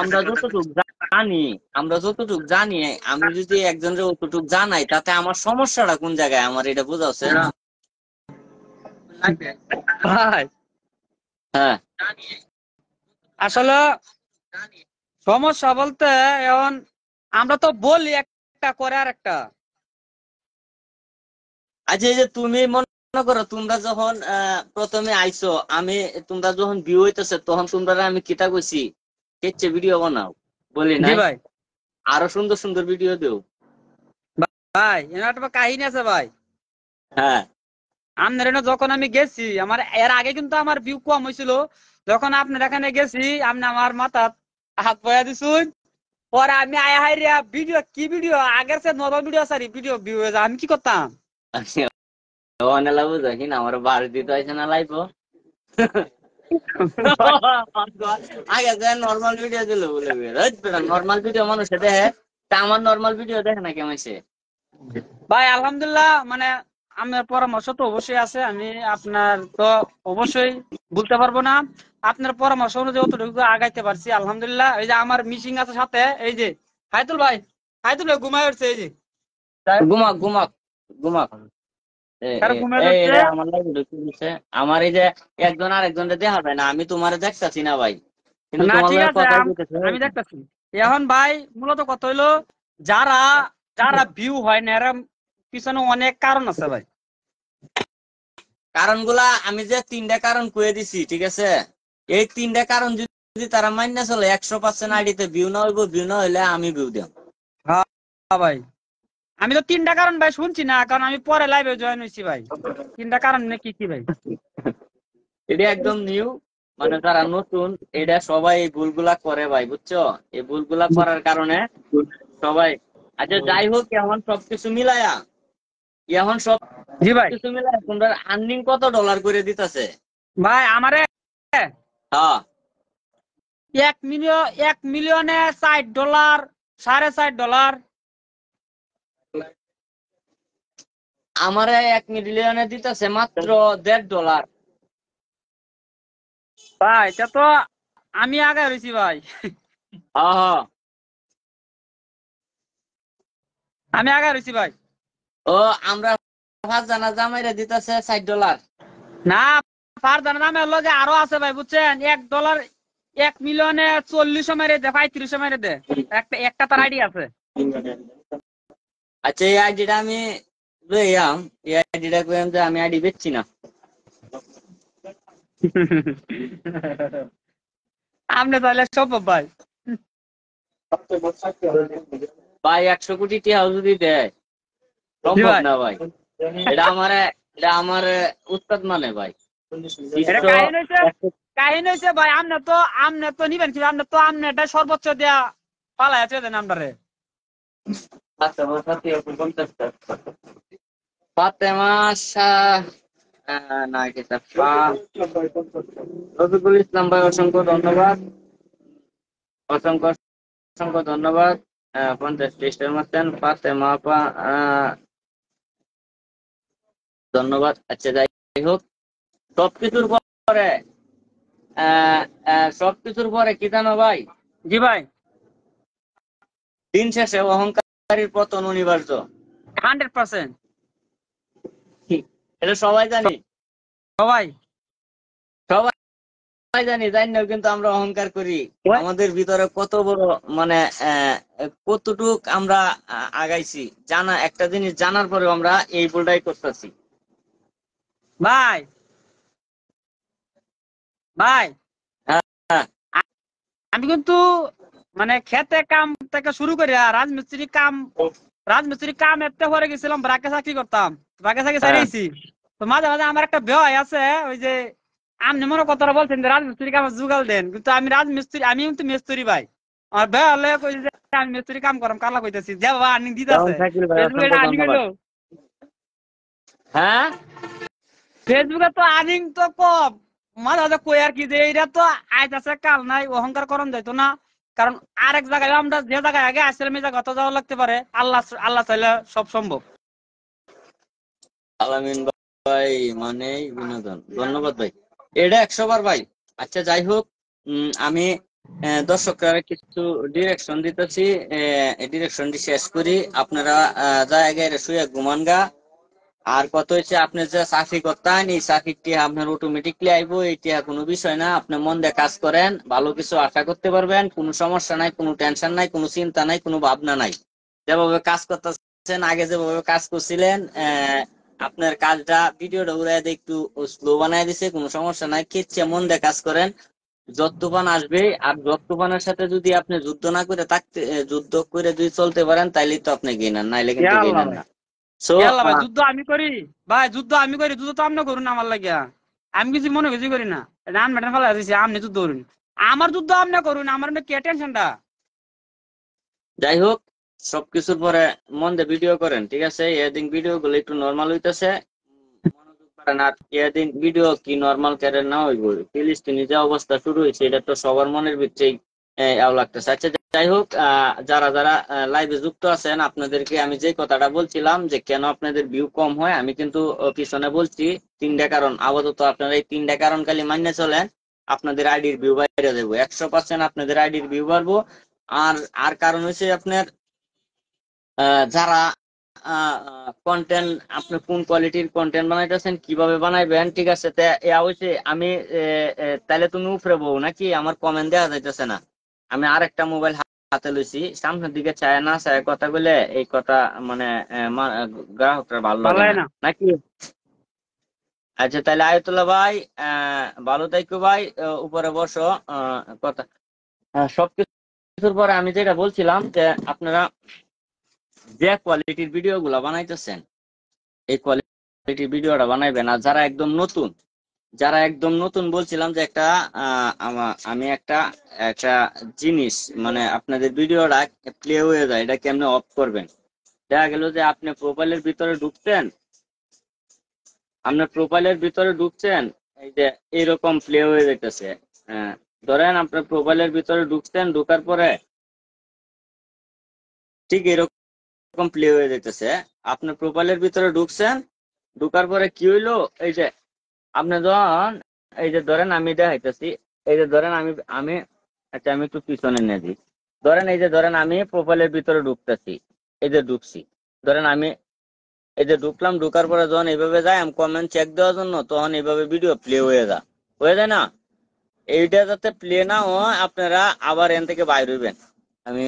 আমরা যতটুকু জানি আমরা যতটুকু জানি, আমি যদি একজনের অতটুকু জানাই তাতে আমার সমস্যাটা কোন জায়গায় আমার এটা বোঝা আছে। ভাই হ্যাঁ, আসলে সমস্যা বলতে এখন আমরা তো বলি একটা করে আর একটা আচ্ছা এই যে তুমি মনে করো তোমরা যখন প্রথমে আইছো, তোমরা যখন ভিউ হইতেছে তখন তোমরা আমি কিতা কইছি কেচ্ছে ভিডিও বানাও বলি জি নাই? ভাই। আরো সুন্দর সুন্দর ভিডিও দেও। ভাই এর একটা কাহিনী আছে ভাই। হ্যাঁ আপনার এখানে যখন আমি গেছি, আমার এর আগে কিন্তু আমার ভিউ কম হয়েছিল। যখন আপনার এখানে গেছি, আপনি আমার মাথা হাত বয়া দিছুন। পরে আমি আয়া হাইরিয়া ভিডিও, কি ভিডিও আগের সে নর্মাল ভিডিও সারি ভিডিও ভিউ হয়ে যায়। আমি কি করতাম? অনেলা বুঝি না আমার বার দিতে হয়েছে না লাইব। আগে নর্মাল ভিডিও দিল বলে নর্মাল ভিডিও মানুষে দেখে, তা আমার নর্মাল ভিডিও দেখে না কেমন সে। ভাই আলহামদুলিল্লাহ, মানে আপনার পরামর্শ তো অবশ্যই আছে। আমি আপনার তো অবশ্যই বলতে পারবো না। আপনার পরামর্শ অনুযায়ী অতটুকু আগাইতে পারছি আলহামদুলিল্লাহ। এই যে আমার মিশিং আছে সাথে, এই যে হাইতুল ভাই, হাইতুল ভাই ঘুমাই উঠছে, এই যে ঘুমাক ঘুমাক ঘুমাক। তার ঘুমাই এই উঠছে। রে আমার লাগে ঢুকে দিছে। আমার এই যে একজন আরেকজনকে দেখা যায় না, আমি তোমার দেখতাছি না ভাই, কিন্তু না তোমার ঠিক লগে আছে, কথাই কইতেছে। আমি দেখতেছি। এখন ভাই মূলত কথা হইলো, যারা যারা ভিউ হয় না এর পিছনে অনেক কারণ আছে ভাই। কারণগুলা আমি যে 3টা কারণ কয়ে দিছি, ঠিক আছে? এই 3টা কারণ যদি তারা মান্য চলে 100% আইডিতে ভিউ না হইব, ভিউ না হইলে আমি ভিউ দেব। হ্যাঁ ভাই, আমি তো 3টা কারণ ভাই শুনছি না, কারণ আমি পরে লাইভে জয়েন হয়েছি ভাই। 3টা কারণ কি কি ভাই? এটা একদম নিউ, মানে যারা নতুন এটা সবাই এই ভুলগুলা করে ভাই, বুঝছো? এই ভুলগুলা করার কারণে সবাই। আচ্ছা যাই হোক, এখন সবকিছু মিলায়া, এখন সব জি ভাই। কিছু মিলায়া তোমরা আর্নিং কত ডলার করে দিতেছে? ভাই আমারে হ্যাঁ 1 মিলিয়নে $60, $60.50। আমারে 1 মিলিয়নে দিতেছে মাত্র $1.5। ভাই এটা তো আমি আগে রয়েছি ভাই। হ্যাঁ হ্যাঁ। আমি আগে রয়েছি ভাই। ও আমরা 5 জানা জামাইরা দিতেছে $60। না, ফারজানা নামের লগে আরো আছে ভাই, বুঝছেন? $1, 1 মিলিয়নে 40 মেরে দে, 35 মেরে দে। একটা একটা তার আইডি আছে। আচ্ছা এই আইডিটা আমি লইয়াম, এই আইডিটা কইলাম যে আমি আইডি বেচছি না। আপনি তাহলে সম্ভব ভাই। ভাই 100 কোটি টাকা যদি দেয় জি সম্ভব ভাই। না ভাই। এটা আমারে এটা আমার উস্তাদ মানে ভাই। এটা 100 কাহিনী হয়েছে ভাই। আপনি তো নিবেন কি? আপনি এটা সর্বোচ্চ দিয়া পালাই আছে দেন আমরারে। ফাতেমা শাহ, না এটা রফিকুল ইসলাম ভাই, অসংখ্য ধন্যবাদ, অসংখ্য অসংখ্য ধন্যবাদ। 50 টেস্টের মারতেন ফাতেমা আপা, ধন্যবাদ। আচ্ছা যাই হোক, সবকিছুর পরে সবকিছুর পরে কি জানো ভাই, জি ভাই। দিন শেষে অহংকারীর পতন অনিবার্য। 100%। এটা সবাই জানি, সবাই সবাই জানি, জানি না কিন্তু আমরা অহংকার করি। আমাদের ভিতরে কত বড় মানে কতটুক আমরা আগাইছি জানা, একটা জিনিস জানার পরে আমরা এই ভুলটাই করতেছি ভাই। ভাই হ্যাঁ হ্যাঁ। আমি কিন্তু মানে খেতে কাম থেকে শুরু করে রাজমিস্ত্রি কাম এতে পরে গেছিলাম, ব্রাকে চাকরি করতাম। ব্রাকে চাকরি হ্যাঁ। ছাড়িয়েছি। তো মাঝে মাঝে আমার একটা ভয় আছে, ওই যে আপনি মনে কথাটা বলছেন যে রাজমিস্ত্রি কাম জুগাল দেন, কিন্তু আমি কিন্তু মিস্ত্রি ভাই। আমার ভয় হলে কই যে আমি মিস্ত্রি কাম করাম, কালা কইতেছি যে বাবা আর্নিং যেমন দিতেছে। শাকিল ভাই, ফেসবুকে অসংখ্য আর্নিং ধন্যবাদ। হইলো, হ্যাঁ ফেসবুকে তো আর্নিং তো কম। মাঝে মাঝে কই আর কি যে এইটা তো আজ আছে কাল নাই, অহংকার করন যাইতো না। কারণ আরেক জায়গায় আমরা যে জায়গায় আগে আসছিলাম এই জায়গা তো যাওয়া লাগতে পারে। আল্লাহ আল্লাহ চাইলে সব সম্ভব। আলামিন ভাই মানে বিনোদন, ধন্যবাদ ভাই, এটা 100 বার ভাই। আচ্ছা যাই হোক, আমি দর্শকরা কিছু ডিরেকশন দিতেছি, ডিরেকশনটি শেষ করি। আপনারা জায়গায় শুয়ে ঘুমান গা। আর কত হয়েছে, আপনি যে চাকরি করতেন এই চাকরিটি আপনার অটোমেটিকলি আইবো, এইটা কোনো বিষয় না। আপনি মন দিয়ে কাজ করেন, ভালো কিছু আশা করতে পারবেন। কোনো সমস্যা নাই, কোনো টেনশন নাই, কোনো চিন্তা নাই, কোনো ভাবনা নাই। যেভাবে কাজ করতেছেন, আগে যেভাবে কাজ করছিলেন আপনার কাজটা ভিডিওটা উড়াই দিয়ে একটু স্লো বানাই দিছে, কোনো সমস্যা নাই, খেচ্ছে মন দিয়ে কাজ করেন, যত্তবান আসবে। আর যত্তবানের সাথে যদি আপনি যুদ্ধ না করে থাকতে যুদ্ধ করে যদি চলতে পারেন তাইলে তো আপনি গেইনার, নাইলে কিন্তু ইয়াল্লা গেইনার ভাই, না। সো ইয়াল্লা ভাই, যুদ্ধ আমি করি ভাই, যুদ্ধ আমি করি, যুদ্ধ তো আপনি করুন আমার লাগিয়া। আমি কিছু মনে কিছু করি না, এটা আমি ম্যাডাম ফেলা দিছি, আপনি যুদ্ধ করুন, আমার যুদ্ধ আপনি করুন, আমার কে টেনশনটা। যাই হোক, সবকিছুর পরে মন দিয়ে ভিডিও করেন, ঠিক আছে? এদিন ভিডিও গুলো একটু নর্মাল হইতেছে, মনোযোগ করেন। আর এদিন ভিডিও কি নর্মাল ক্যারের না হইব, ফিলিস্তিনি যে অবস্থা শুরু হয়েছে এটা তো সবার মনের ভিতরেই আও লাগতেছে। আচ্ছা, যাই হোক, যারা যারা লাইভে যুক্ত আছেন আপনাদেরকে আমি যে কথাটা বলছিলাম যে কেন আপনাদের ভিউ কম হয়, আমি কিন্তু পিছনে বলছি 3টা কারণ। আপাতত আপনারা এই 3টা কারণ খালি মান্য চলেন, আপনাদের আইডির ভিউ বাইরে যাবো, 100% আপনাদের আইডির ভিউ বাড়বো। আর আর কারণ হচ্ছে আপনার যারা কন্টেন্ট, আপনি কোন কোয়ালিটির কন্টেন্ট বানাইতেছেন, কিভাবে বানাইবেন, ঠিক আছে? তা হচ্ছে আমি তাহলে তুমি উপরে বউ নাকি, আমার কমেন্ট দেওয়া যাইতেছে না। আমি আরেকটা মোবাইল হাতে লইছি, সামনের দিকে চায় না চায় কথা বলে এই কথা, মানে গ্রাহকরা ভালো ভালো লাগে লাগে না না। নাকি? আচ্ছা, তাহলে আয়তুল্লাহ ভাই, ভালো থাইকো ভাই, উপরে বসো। কথা সবকিছুর পরে আমি যেটা বলছিলাম যে আপনারা যে কোয়ালিটির ভিডিও গুলা বানাইতেছেন এই কোয়ালিটির ভিডিওটা বানাইবেন। আর যারা একদম নতুন, যারা একদম নতুন বলছিলাম যে একটা আমি একটা একটা জিনিস, মানে আপনাদের ভিডিওটা প্লে হয়ে যায়, এটা কেমনে অফ করবেন? দেখা গেল যে আপনি প্রোফাইলের ভিতরে ঢুকছেন, আপনার প্রোফাইলের ভিতরে ঢুকছেন, এই যে এরকম প্লে হয়ে যাইতেছে। ধরেন আপনার প্রোফাইলের ভিতরে ঢুকছেন, ঢুকার পরে ঠিক এরকম প্লে হয়ে যাইতেছে। আপনার প্রোফাইলের ভিতরে ঢুকছেন, ঢুকার পরে কি হইলো, এই যে আপনি যখন, এই যে ধরেন আমি দেখাইতেছি, এই যে ধরেন আমি আমি আচ্ছা আমি একটু পিছনে নিয়ে দিই। ধরেন এই যে ধরেন আমি প্রোফাইলের ভিতরে ঢুকতেছি, এই যে ঢুকছি, ধরেন আমি এই যে ঢুকলাম, ঢুকার পরে যখন এইভাবে যাই আমি কমেন্ট চেক দেওয়ার জন্য, তখন এইভাবে ভিডিও প্লে হয়ে যায় না। এইটা যাতে প্লে না হয় আপনারা আবার এন থেকে বাইর হইবেন, আমি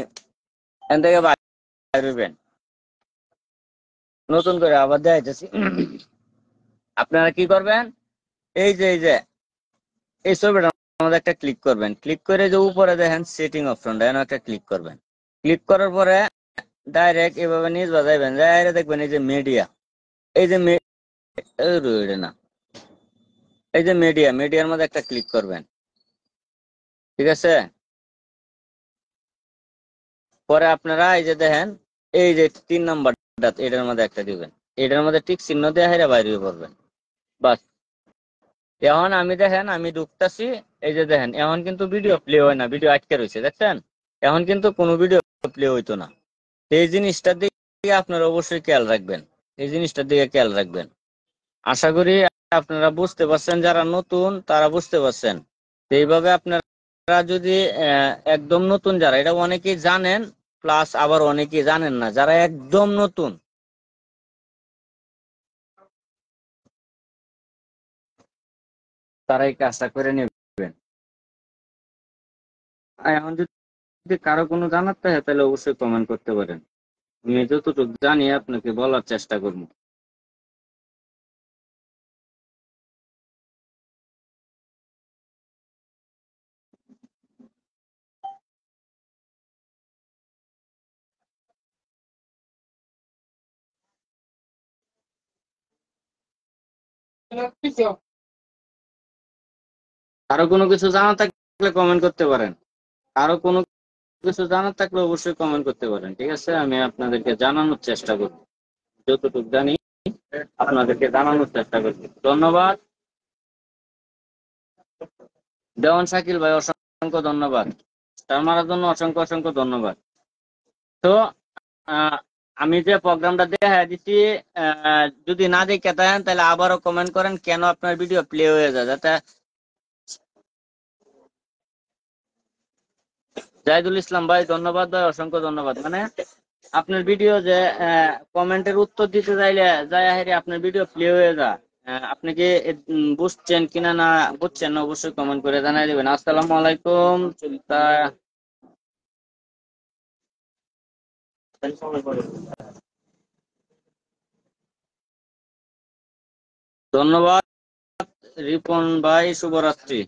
এন থেকে বাইর হইবেন, নতুন করে আবার দেখাইতেছি। আপনারা কি করবেন, এই যে এই ছবিটার মধ্যে একটা ক্লিক করবেন, ক্লিক করে যে উপরে দেখেন সেটিং অপশনটা, এখানে একটা ক্লিক করবেন। ক্লিক করার পরে ডাইরেক্ট এভাবে নিজ বাজাইবেন, ডাইরেক্ট দেখবেন এই যে মিডিয়া, এই যে না, এই যে মিডিয়ার মধ্যে একটা ক্লিক করবেন, ঠিক আছে? পরে আপনারা এই যে দেখেন, এই যে 3 নাম্বারটা এটার মধ্যে একটা দিবেন, এটার মধ্যে টিক চিহ্ন দিয়ে হেরে বাইরে পড়বেন, বাস। এখন আমি দেখেন আমি ঢুকতাছি, এই যে দেখেন এখন কিন্তু ভিডিও প্লে হয় না, ভিডিও আটকে রয়েছে, দেখছেন? এখন কিন্তু কোনো ভিডিও প্লে হইতো না। এই জিনিসটার দিকে আপনারা অবশ্যই খেয়াল রাখবেন, এই জিনিসটার দিকে খেয়াল রাখবেন। আশা করি আপনারা বুঝতে পারছেন, যারা নতুন তারা বুঝতে পারছেন। তো এইভাবে আপনারা যদি একদম নতুন, যারা এটা অনেকেই জানেন প্লাস আবার অনেকেই জানেন না, যারা একদম নতুন তারা এই কাজটা করে নেবেন। আর এখন যদি কারো কোনো জানার থাকে তাহলে অবশ্যই কমেন্ট করতে পারেন, আমি যতটুকু জানি আপনাকে বলার চেষ্টা করবো। কারো কোনো কিছু জানা থাকলে কমেন্ট করতে পারেন, কারো কোনো কিছু জানার থাকলে অবশ্যই কমেন্ট করতে পারেন, ঠিক আছে? আমি আপনাদেরকে জানানোর চেষ্টা করব, যতটুকু জানি আপনাদেরকে জানানোর চেষ্টা করছি। ধন্যবাদ দেওয়ান শাকিল ভাই, অসংখ্য ধন্যবাদ, স্টার মারার জন্য অসংখ্য অসংখ্য ধন্যবাদ। তো আহ, আমি যে প্রোগ্রামটা দেখা দিচ্ছি, যদি না দেখে থাকেন তাহলে আবারও কমেন্ট করেন কেন আপনার ভিডিও প্লে হয়ে যায়, যাতে। জাহিদুল ইসলাম ভাই ধন্যবাদ ভাই, অসংখ্য ধন্যবাদ। মানে আপনার ভিডিও যে কমেন্টের উত্তর দিতে চাইলে যায় হেরে আপনার ভিডিও প্লে হয়ে যায়। আপনি কি বুঝছেন কিনা, না বুঝছেন না অবশ্যই কমেন্ট করে জানাই দেবেন। আসসালামু আলাইকুম সুলতান। ধন্যবাদ রিপন ভাই, শুভরাত্রি।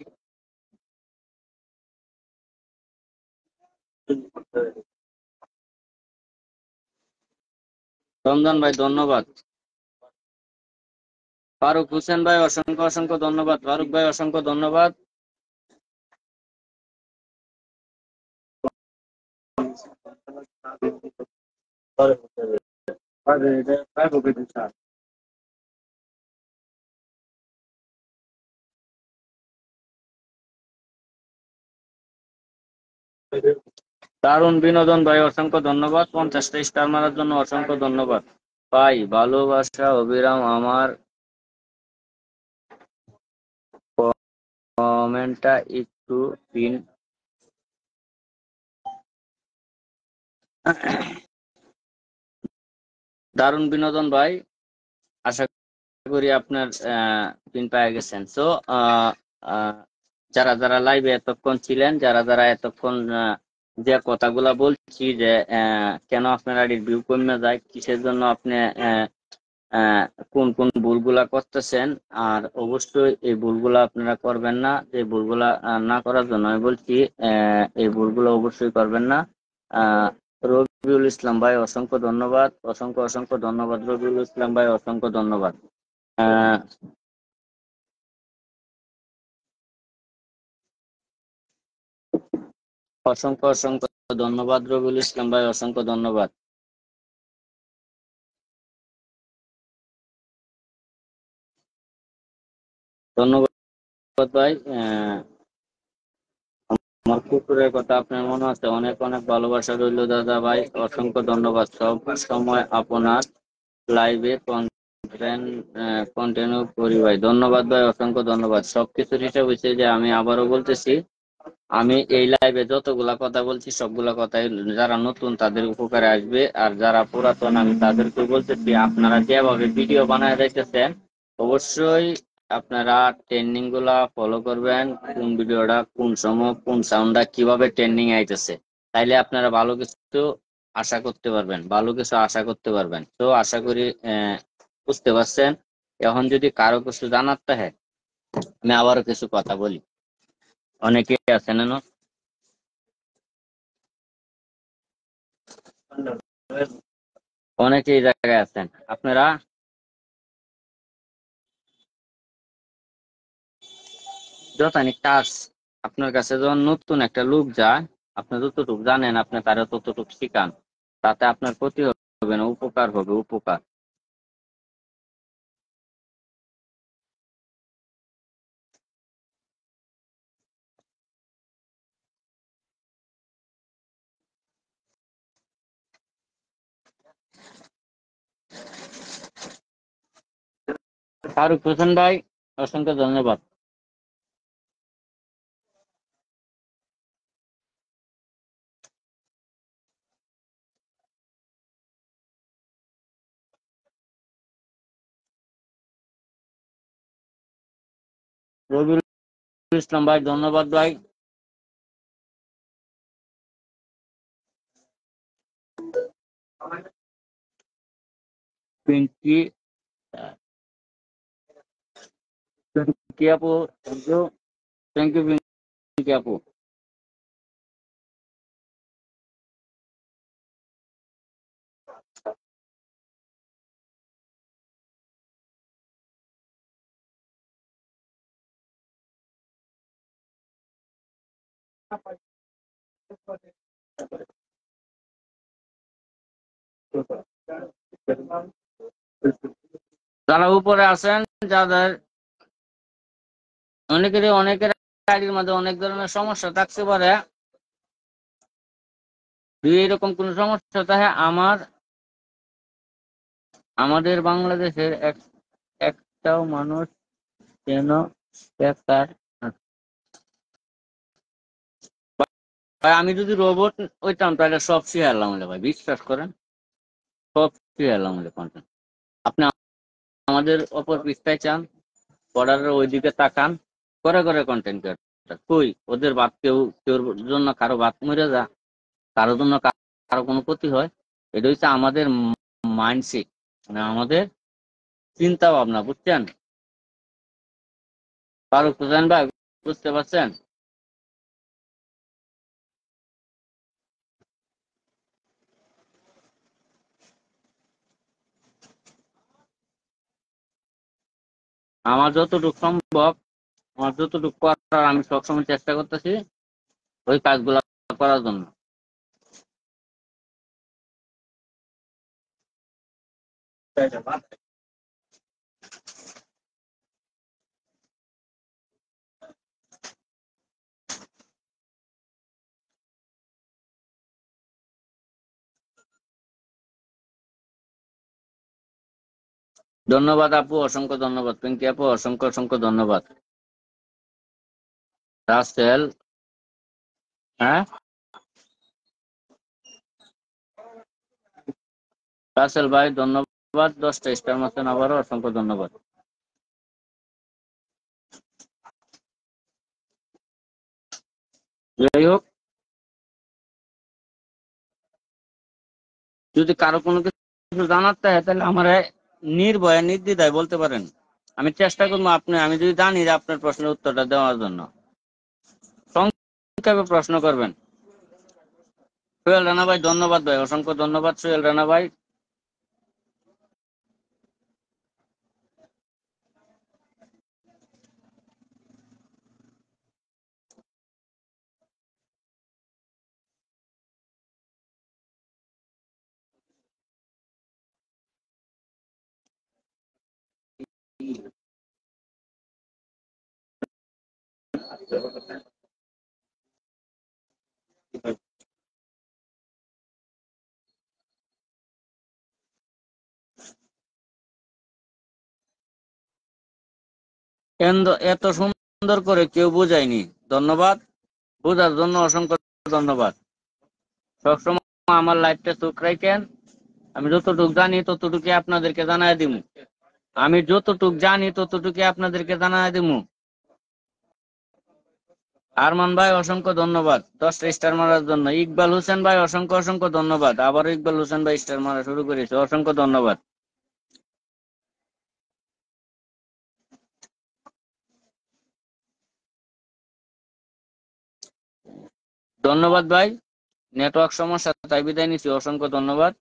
রমজান ভাই ধন্যবাদ। ফারুক হোসেন ভাই অসংখ্য অসংখ্য ধন্যবাদ। ফারুক ভাই অসংখ্য ধন্যবাদ। দারুণ বিনোদন ভাই অসংখ্য ধন্যবাদ। 50টা স্টার মারার জন্য অসংখ্য ধন্যবাদ ভাই। ভালোবাসা অবিরাম। আমার কমেন্টটা একটু পিন। দারুণ বিনোদন ভাই, আশা করি আপনার পিন পেয়ে গেছেন। তো যারা যারা লাইভে এতক্ষণ ছিলেন, যারা যারা এতক্ষণ যে কথাগুলা বলছি যে কেন আপনার আইডির ভিউ কমে যায়, কিসের জন্য আপনি আহ, কোন কোন ভুলগুলা করতেছেন, আর অবশ্যই এই ভুলগুলা আপনারা করবেন না। যে ভুলগুলা না করার জন্য আমি বলছি, এই ভুলগুলো অবশ্যই করবেন না। আহ রবিউল ইসলাম ভাই অসংখ্য ধন্যবাদ, অসংখ্য অসংখ্য ধন্যবাদ। রবিউল ইসলাম ভাই অসংখ্য ধন্যবাদ। আহ অসংখ্য অসংখ্য ধন্যবাদ রবিউল ইসলাম ভাই, অসংখ্য ধন্যবাদ। ধন্যবাদ ভাই। আমার কুকুরের কথা আপনার মনে আছে, অনেক অনেক ভালোবাসা রইল দাদা ভাই, অসংখ্য ধন্যবাদ। সব সময় আপনার লাইভে কন্টিনিউ করি ভাই। ধন্যবাদ ভাই, অসংখ্য ধন্যবাদ। সবকিছুর হিসাব হচ্ছে যে আমি আবারও বলতেছি, আমি এই লাইভে যতগুলা কথা বলছি সবগুলা কথাই যারা নতুন তাদের উপকারে আসবে, আর যারা পুরাতন আমি তাদেরকে বলতেছি আপনারা যেভাবে ভিডিও বানায় যাইতেছেন অবশ্যই আপনারা ট্রেন্ডিং গুলা ফলো করবেন। কোন ভিডিওটা কোন সময় কোন সাউন্ডটা কিভাবে ট্রেন্ডিং আইতেছে, তাইলে আপনারা ভালো কিছু আশা করতে পারবেন, ভালো কিছু আশা করতে পারবেন। তো আশা করি বুঝতে পারছেন। এখন যদি কারো কিছু জানার থাকে, আমি আবারও কিছু কথা বলি। অনেকে আছেন না, অনেকে এই জায়গায় আছেন আপনারা যথানিক কাজ। আপনার কাছে যখন নতুন একটা লোক যায়, আপনি যতটুকু জানেন আপনি তারা ততটুকু শিখান, তাতে আপনার ক্ষতি হবে না, উপকার হবে, উপকার। ফারুক হোসেন ভাই অসংখ্য ধন্যবাদ। রবিউল ইসলাম ভাই ধন্যবাদ ভাই। পিঙ্কি পিঙ্কি আপু, thank you, thank you Pinki আপু। যারা উপরে আছেন, যাদের অনেকের আইডির মধ্যে অনেক ধরনের সমস্যা থাকতে পারে, যদি এরকম কোন সমস্যা থাকে আমাদের বাংলাদেশের একটাও মানুষ যেন বেকার না। ভাই আমি যদি রোবট হইতাম তাহলে সব শিখালাম ভাই, বিশ্বাস করেন, সব শিখালাম কন্টেন্ট। আপনি আমাদের অপর পৃষ্ঠায় চান, বর্ডারের ওইদিকে তাকান, করে করে কন্টেন্ট ক্রিয়েটর কই ওদের বাদ, কেউ জন্য কারো বাদ মরে যা, কারোর জন্য কারো কোনো ক্ষতি হয়। এটা হচ্ছে আমাদের মাইন্ডসেট, মানে আমাদের চিন্তা ভাবনা, বুঝছেন। ফারুক হোসেন ভাই বুঝতে পারছেন? আমার যতটুকু সম্ভব, আমার যতটুকু করার আমি সবসময় চেষ্টা করতেছি ওই কাজগুলো করার জন্য। ধন্যবাদ আপু, অসংখ্য ধন্যবাদ। পিঙ্কি আপু অসংখ্য অসংখ্য ধন্যবাদ। রাসেল, হ্যাঁ রাসেল ভাই ধন্যবাদ, 10টা স্টার মারছেন, আবারও অসংখ্য ধন্যবাদ। যাই হোক, যদি কারো কোনো কিছু জানার থাকে তাহলে আমার নির্ভয়ে নির্দ্বিধায় বলতে পারেন। আমি চেষ্টা করবো আমি যদি জানি যে আপনার প্রশ্নের উত্তরটা দেওয়ার জন্য। সংক্ষেপে প্রশ্ন করবেন। সোহেল রানা ভাই ধন্যবাদ ভাই, অসংখ্য ধন্যবাদ সোহেল রানা ভাই। এত সুন্দর করে কেউ বোঝায়নি, ধন্যবাদ। বোঝার জন্য অসংখ্য ধন্যবাদ। সবসময় আমার লাইফটা চোখ রাখেন। আমি যতটুকু জানি ততটুকু আপনাদেরকে জানাই দিব। আমি যতটুকু জানি ততটুকু আপনাদেরকে জানাই দিব। আরমান ভাই অসংখ্য ধন্যবাদ 10টা স্টার মারার জন্য। ইকবাল হোসেন ভাই অসংখ্য অসংখ্য ধন্যবাদ। আবারও ইকবাল হোসেন ভাই স্টার মারা শুরু করেছে, অসংখ্য ধন্যবাদ। ধন্যবাদ ভাই, নেটওয়ার্ক সমস্যা তাই বিদায় নিচ্ছি, অসংখ্য ধন্যবাদ।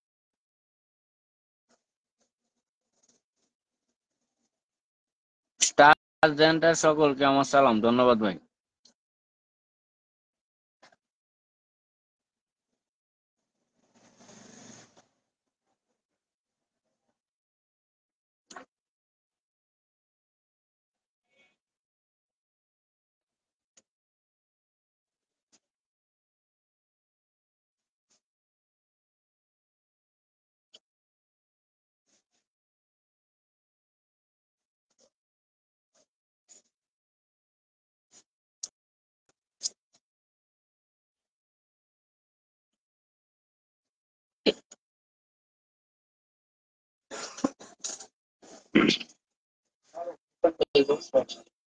স্টার জেন্টার সকলকে আমার সালাম, ধন্যবাদ ভাই।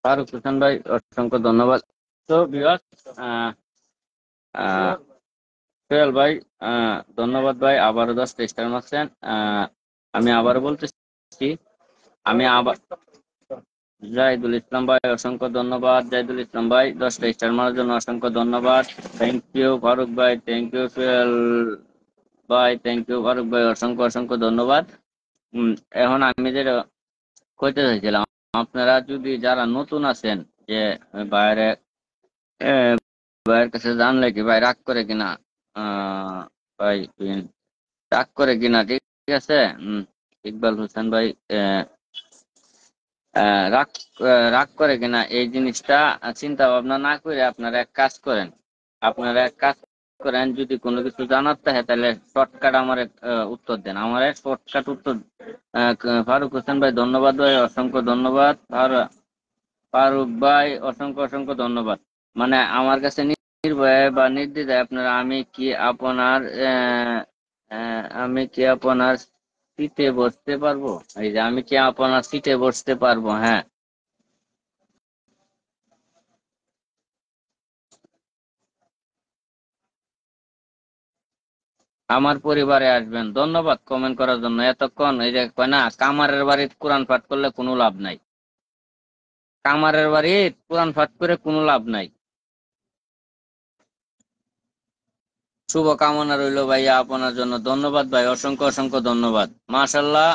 ফারুক হোসেন ভাই অসংখ্য ধন্যবাদ। তো ভিউয়ার্স, সোহেল ভাই ধন্যবাদ ভাই, আবারও 10টা স্টার মারছেন। আমি আবারও বলতেছি, আমি আবার জাহিদুল ইসলাম ভাই অসংখ্য ধন্যবাদ। জাহিদুল ইসলাম ভাই 10টা স্টার মারার জন্য অসংখ্য ধন্যবাদ। থ্যাংক ইউ ফারুক ভাই, থ্যাংক ইউ সোহেল ভাই, থ্যাংক ইউ ফারুক ভাই, অসংখ্য অসংখ্য ধন্যবাদ। এখন আমি যেটা কইতে চাইছিলাম, আপনারা যদি যারা নতুন আছেন, যে বাইরে ভাইয়ের কাছে জানলে কি ভাই রাগ করে কিনা, ভাই রাগ করে কিনা, ঠিক আছে। ইকবাল হোসেন ভাই রাগ রাগ করে কিনা এই জিনিসটা চিন্তা ভাবনা না করে আপনারা এক কাজ করেন, যদি কোনো কিছু জানার থাকে তাহলে শর্টকাট আমার উত্তর দেন, আমার শর্টকাট উত্তর। ফারুক হোসেন ভাই ধন্যবাদ ভাই, অসংখ্য ধন্যবাদ। ফারুক ভাই অসংখ্য অসংখ্য ধন্যবাদ। মানে আমার কাছে নির্ভয়ে বা নির্দ্বিধায় আপনারা, আমি কি আপনার সিটে বসতে পারবো, এই যে আমি কি আপনার সিটে বসতে পারবো, হ্যাঁ। আমার পরিবারে আসবেন, ধন্যবাদ কমেন্ট করার জন্য। এতক্ষণ এই যে কয় না, কামারের বাড়িতে কোরআন পাঠ করলে কোনো লাভ নাই। কামারের বাড়ি পুরান ফাট করে কোনো লাভ নাই। শুভ কামনা রইল ভাইয়া আপনার জন্য। ধন্যবাদ ভাই, অসংখ্য অসংখ্য ধন্যবাদ। মাশাল্লাহ,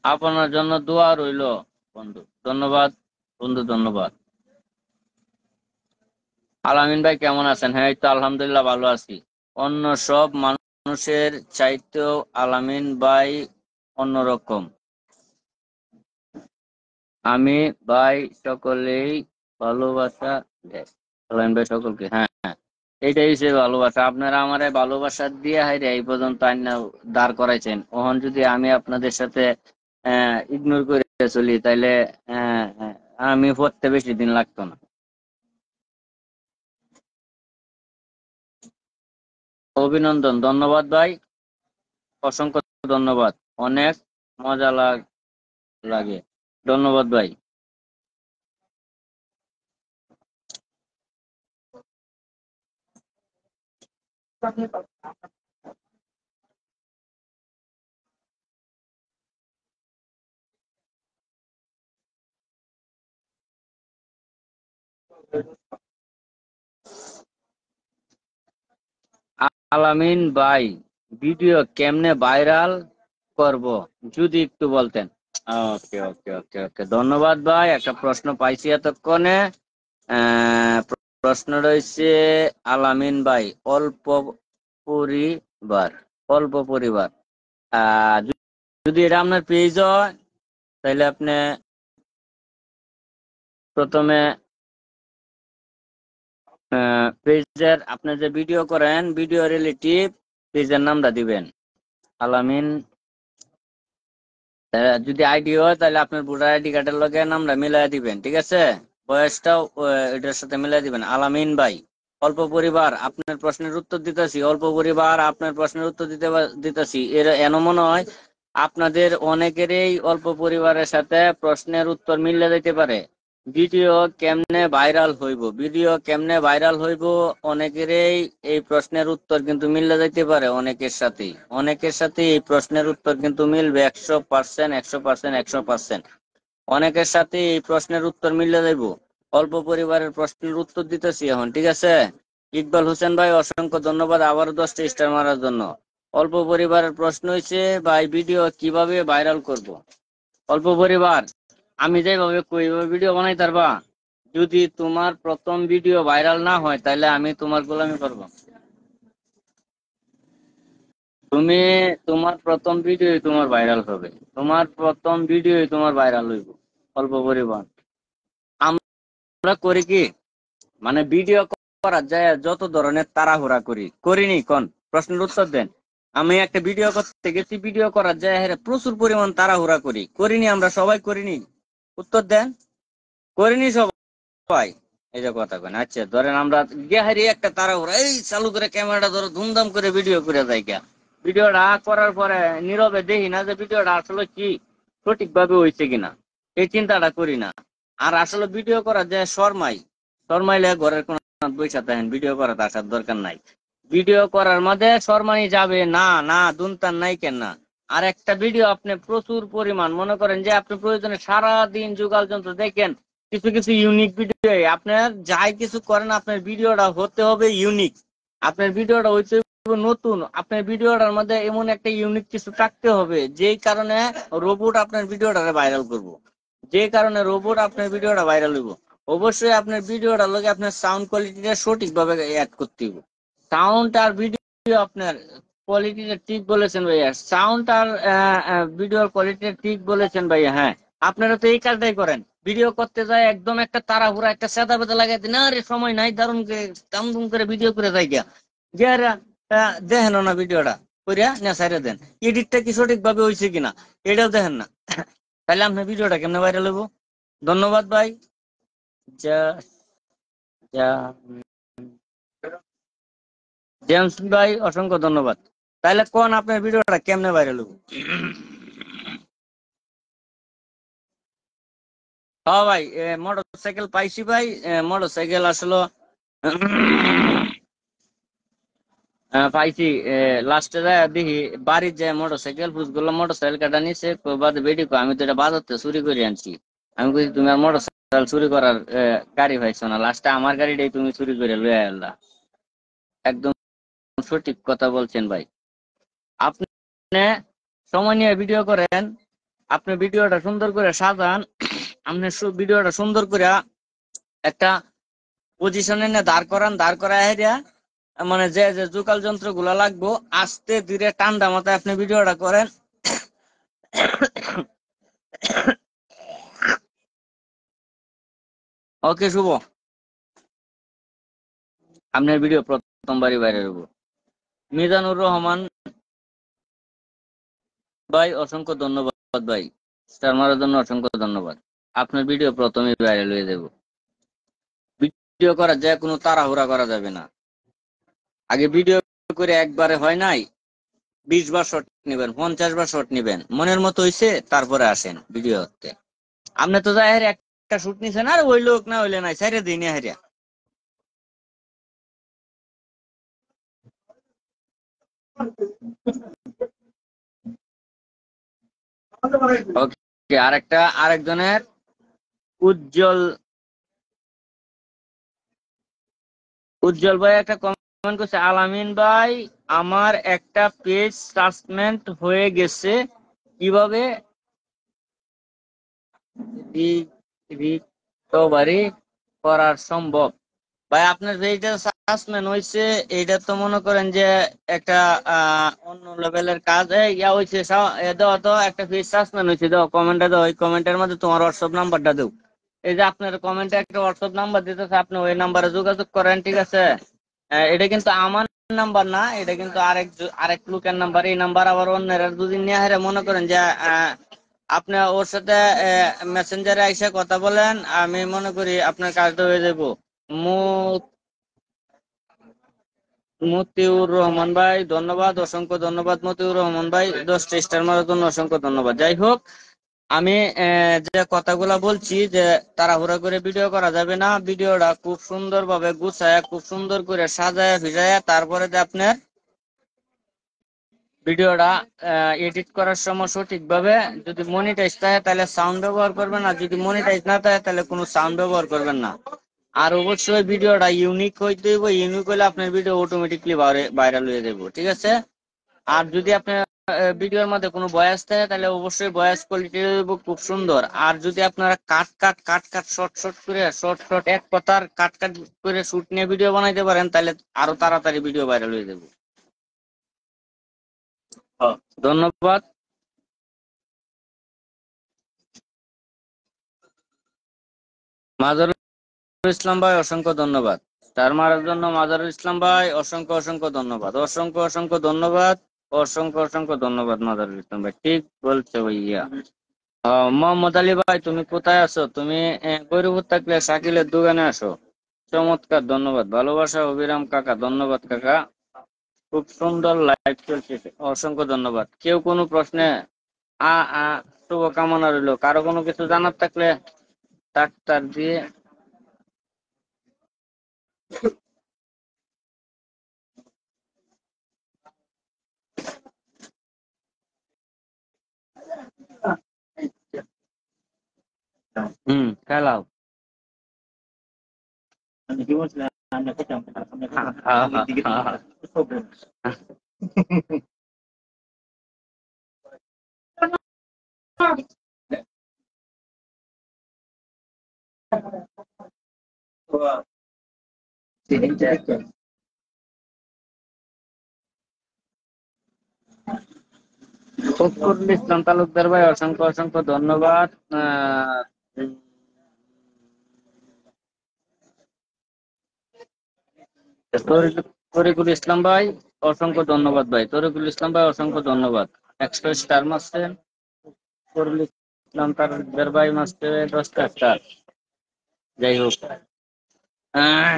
আপনার জন্য দোয়া রইল বন্ধু। ধন্যবাদ বন্ধু, ধন্যবাদ। আলামিন ভাই কেমন আছেন? হ্যাঁ, এই তো আলহামদুলিল্লাহ ভালো আছি। অন্য সব মানুষের চাইতেও আলামিন ভাই অন্যরকম। আমি ভাই সকলেই ভালোবাসা দেয়। আলামিন ভাই সকলকে, হ্যাঁ হ্যাঁ, এইটাই সে ভালোবাসা। আপনারা আমার ভালোবাসা দিয়ে হাইরে এই পর্যন্ত আইনা দাঁড় করাইছেন। ওহন যদি আমি আপনাদের সাথে ইগনোর করে চলি তাইলে আমি পড়তে বেশি দিন লাগতো না। অভিনন্দন, ধন্যবাদ ভাই, অসংখ্য ধন্যবাদ। অনেক মজা লাগে। ধন্যবাদ ভাই। আলামিন ভাই, ভিডিও কেমনে ভাইরাল করব যদি একটু বলতেন। ওকে ওকে ওকে ওকে, ধন্যবাদ ভাই। একটা প্রশ্ন পাইছি এতক্ষণে। প্রশ্ন রয়েছে, আলামিন ভাই অল্প পরিবার, অল্প পরিবার, যদি এটা আপনার পেজ হয় তাহলে আপনি প্রথমে পেজের আপনি যে ভিডিও করেন ভিডিও রিলেটিভ পেজের নামটা দিবেন আলামিন। যদি আইডি হয় তাহলে আপনার ভোটার আইডি কার্ডের লগে নামটা মিলাই দিবেন, ঠিক আছে? বয়সটাও এটার সাথে মিলাই দিবেন। আলামিন ভাই অল্প পরিবার, আপনার প্রশ্নের উত্তর দিতেছি। অল্প পরিবার, আপনার প্রশ্নের উত্তর দিতেছি। এর এন মনে হয় আপনাদের অনেকেরই অল্প পরিবারের সাথে প্রশ্নের উত্তর মিলে যেতে পারে। ভিডিও কেমনে ভাইরাল হইব, ভিডিও কেমনে ভাইরাল হইব, অনেকেরই এই প্রশ্নের উত্তর কিন্তু মিলে যাইতে পারে। অনেকের সাথে এই প্রশ্নের উত্তর কিন্তু মিলবে 100%, 100%, 100%। অনেকের সাথে এই প্রশ্নের উত্তর মিলে যাইব। অল্প পরিবারের প্রশ্নের উত্তর দিতেছি এখন, ঠিক আছে? ইকবাল হোসেন ভাই অসংখ্য ধন্যবাদ আবারও 10টা স্টার মারার জন্য। অল্প পরিবারের প্রশ্ন হয়েছে ভাই ভিডিও কিভাবে ভাইরাল করব। অল্প পরিবার, আমি যেভাবে কইভাবে ভিডিও বানাই তারবা, যদি তোমার প্রথম ভিডিও ভাইরাল না হয় তাহলে আমি তোমার গোলামি করবো। তুমি, তোমার প্রথম ভিডিও তোমার ভাইরাল হবে, তোমার প্রথম ভিডিও তোমার ভাইরাল হইব। অল্প পরিবার, আমরা করি কি, মানে ভিডিও করার যায় যত ধরনের তাড়াহুড়া করিনি কোন? প্রশ্নের উত্তর দেন। আমি একটা ভিডিও করতে গেছি, ভিডিও করার যায় প্রচুর পরিমাণ তাড়াহুড়া করিনি আমরা সবাই করিনি? উত্তর দেন, করিনি সবাই? এই যে কথা কেন, আচ্ছা ধরেন আমরা গেহারি একটা তাড়াহুড়া, এই চালু করে ক্যামেরাটা ধরো ধুমধাম করে ভিডিও করে যাই গা। ভিডিওটা করার পরে নীরবে দেখি না যে ভিডিওটা আসলে কি সঠিকভাবে হয়েছে কিনা, এই চিন্তাটা করি না। আর আসলে ভিডিও করার যে শর্মাইলে ঘরের কোন বৈশা থাকেন, ভিডিও করার আসার দরকার নাই। ভিডিও করার মধ্যে শর্মানি যাবে না, না দুনতান নাই কেন না। আর একটা ভিডিও আপনি প্রচুর পরিমাণ মনে করেন যে আপনি প্রয়োজনে সারাদিন যুগাল যন্ত্র দেখেন, কিছু কিছু ইউনিক ভিডিও আপনার যাই কিছু করেন আপনার ভিডিওটা হতে হবে ইউনিক। আপনার ভিডিওটা হইতে হবে নতুন। আপনার ভিডিওটার মধ্যে এমন একটা ইউনিক কিছু থাকতে হবে যেই কারণে রোবট আপনার ভিডিওটা ভাইরাল করব, যে কারণে রোবট আপনার ভিডিওটা ভাইরাল হইব। অবশ্যই আপনার ভিডিওটার লগে আপনার সাউন্ড কোয়ালিটিটা সঠিকভাবে অ্যাড করতে হবে। সাউন্ড আর ভিডিও আপনার কোয়ালিটিটা ঠিক বলেছেন ভাইয়া, সাউন্ড আর ভিডিওর কোয়ালিটিটা ঠিক বলেছেন ভাইয়া। হ্যাঁ, আপনারা তো এই কাজটাই করেন, ভিডিও করতে যায় একদম একটা তাড়াহুড়া একটা সেদা বেদা লাগাই দিন, আরে সময় নাই দারুন দাম করে ভিডিও করে যাই গিয়া গিয়া দেখেন না ভিডিওটা করিয়া না সাইরে দেন, এডিটটা কি সঠিকভাবে হয়েছে কিনা এটাও দেখেন না। তাহলে আপনার ভিডিওটা কেমনে ভাইরাল হইব? ধন্যবাদ ভাই। যা যা জেমস ভাই অসংখ্য ধন্যবাদ। তাহলে কোন আপনার ভিডিওটা কেমনে ভাইরাল হইব? হ্যাঁ ভাই, মোটর সাইকেল পাইছি ভাই। মোটর সাইকেল আসলে পাইছি। লাস্টে যায় দেখি বাড়ির যায় মোটর সাইকেল বুঝগুলো মোটর সাইকেল কাটা নিছে, বাদে বেডি আমি তো এটা বাজারতে চুরি করে আনছি। আমি কইছি তুমি আর মোটরসাইকেল চুরি করার গাড়ি পাইছো না, লাস্টে আমার গাড়িটাই তুমি চুরি করে লয়ে আনলা। একদম সঠিক কথা বলছেন ভাই। আপনি সময় নিয়ে ভিডিও করেন, আপনি ভিডিওটা সুন্দর করে সাজান, আপনি ভিডিওটা সুন্দর করে একটা পজিশনে নিয়ে দাঁড় করান, দাঁড় করায় হেরিয়া মানে যে যে জোকাল যন্ত্র গুলা লাগবো আস্তে ধীরে ঠান্ডা মাথায় আপনি ভিডিওটা করেন। ওকে শুভ, আপনার ভিডিও প্রথমবারই বাইরে হবো। মিজানুর রহমান ভাই অসংখ্য ধন্যবাদ ভাই, স্টার মারার জন্য অসংখ্য ধন্যবাদ। আপনার ভিডিও প্রথমে ভাইরাল হয়ে যাব। ভিডিও করা যায়, কোনো তাড়াহুড়া করা যাবে না। আগে ভিডিও করে একবারে হয় নাই, 20 বার শট নিবেন, 50 বার শট নিবেন, মনের মতো হইছে তারপরে আসেন ভিডিও হতে। আপনি তো যাই একটা শুট নিছেন, আর ওই লোক না হইলে নাই, সাইরে দিই না হারিয়া। ওকে, আরেকজনের উজ্জ্বল উজ্জ্বল ভাই একটা কমেন্ট করছে, আলামিন ভাই আমার একটা পেজ সাসপেন্ড হয়ে গেছে, কিভাবে রিকভারি করার সম্ভব? ভাই আপনার যেটা সাসপেন্ড হয়েছে এইটা তো মনে করেন যে একটা অন্য লেভেলের কাজ ইয়া হয়েছে। দাও তো একটা পেজ সাসপেন্ড হয়েছে, দাও কমেন্টে দাও, ওই কমেন্টের মধ্যে তোমার হোয়াটসঅ্যাপ নাম্বারটা দাও। এই যে আপনার কমেন্টে একটা হোয়াটসঅ্যাপ নাম্বার দিতেছে, আপনি ওই নাম্বারে যোগাযোগ করেন, ঠিক আছে? এটা কিন্তু আমার নাম্বার না, এটা কিন্তু আরেক লোকের নাম্বার। এই নাম্বার আবার অন্যের যদি নিয়ে হারে মনে করেন যে আপনি ওর সাথে মেসেঞ্জারে এসে কথা বলেন, আমি মনে করি আপনার কাজটা হয়ে যাবো। মতিউর রহমান ভাই ধন্যবাদ, অসংখ্য ধন্যবাদ মতিউর রহমান ভাই, 10টা স্টার মারার জন্য অসংখ্য ধন্যবাদ। যাই হোক, আমি যে কথাগুলা বলছি যে তাড়াহুড়া করে ভিডিও করা যাবে না, ভিডিওটা খুব সুন্দর ভাবে গুছায়, খুব সুন্দর করে সাজায় ভিজায় তারপরে যে আপনার ভিডিওটা এডিট করার সময় সঠিকভাবে যদি মনিটাইজ থাকে তাহলে সাউন্ড ব্যবহার করবেন, আর যদি মনিটাইজ না থাকে তাহলে কোনো সাউন্ড ব্যবহার করবেন না। আর অবশ্যই ভিডিওটা ইউনিক হইতে হইব, ইউনিক হলে আপনার ভিডিও অটোমেটিকলি ভাইরাল হয়ে যাবো, ঠিক আছে? আর যদি আপনার ভিডিওর মধ্যে কোনো ভয়েস থাকে তাহলে অবশ্যই ভয়েস কোয়ালিটি হইব খুব সুন্দর। আর যদি আপনারা কাট কাট শর্ট শর্ট করে শর্ট শর্ট এক কথার কাট কাট করে শুট নিয়ে ভিডিও বানাইতে পারেন তাহলে আরো তাড়াতাড়ি ভিডিও ভাইরাল হয়ে যাবে। ধন্যবাদ মাজারুল ইসলাম ভাই, অসংখ্য ধন্যবাদ। স্টার মারার জন্য মাজারুল ইসলাম ভাই অসংখ্য অসংখ্য ধন্যবাদ, অসংখ্য অসংখ্য ধন্যবাদ, অসংখ্য অসংখ্য ধন্যবাদ মাজারুল ইসলাম ভাই, ঠিক বলছো ভাইয়া। মোহাম্মদ আলী ভাই তুমি কোথায় আছো? তুমি গৈরপুর থাকলে শাকিলের দোকানে আসো। চমৎকার, ধন্যবাদ। ভালোবাসা অভিরাম কাকা, ধন্যবাদ কাকা, খুব সুন্দর লাইভ চলছে, অসংখ্য ধন্যবাদ। কেউ কোনো প্রশ্নে আ আ শুভকামনা রইলো, কারো কোনো কিছু জানার থাকলে ডাক্তার দিয়ে খেলাও। ফখরুল ইসলাম তালুকদার ভাই অসংখ্য অসংখ্য ধন্যবাদ। তরিকুল ইসলাম ভাই অসংখ্য ধন্যবাদ ভাই, তরিকুল ইসলাম ভাই অসংখ্য ধন্যবাদ, 100 স্টার মারছেন। ফখরুল ইসলাম তালুকদার ভাই মারছে 10টা স্টার। যাই হোক, আহ,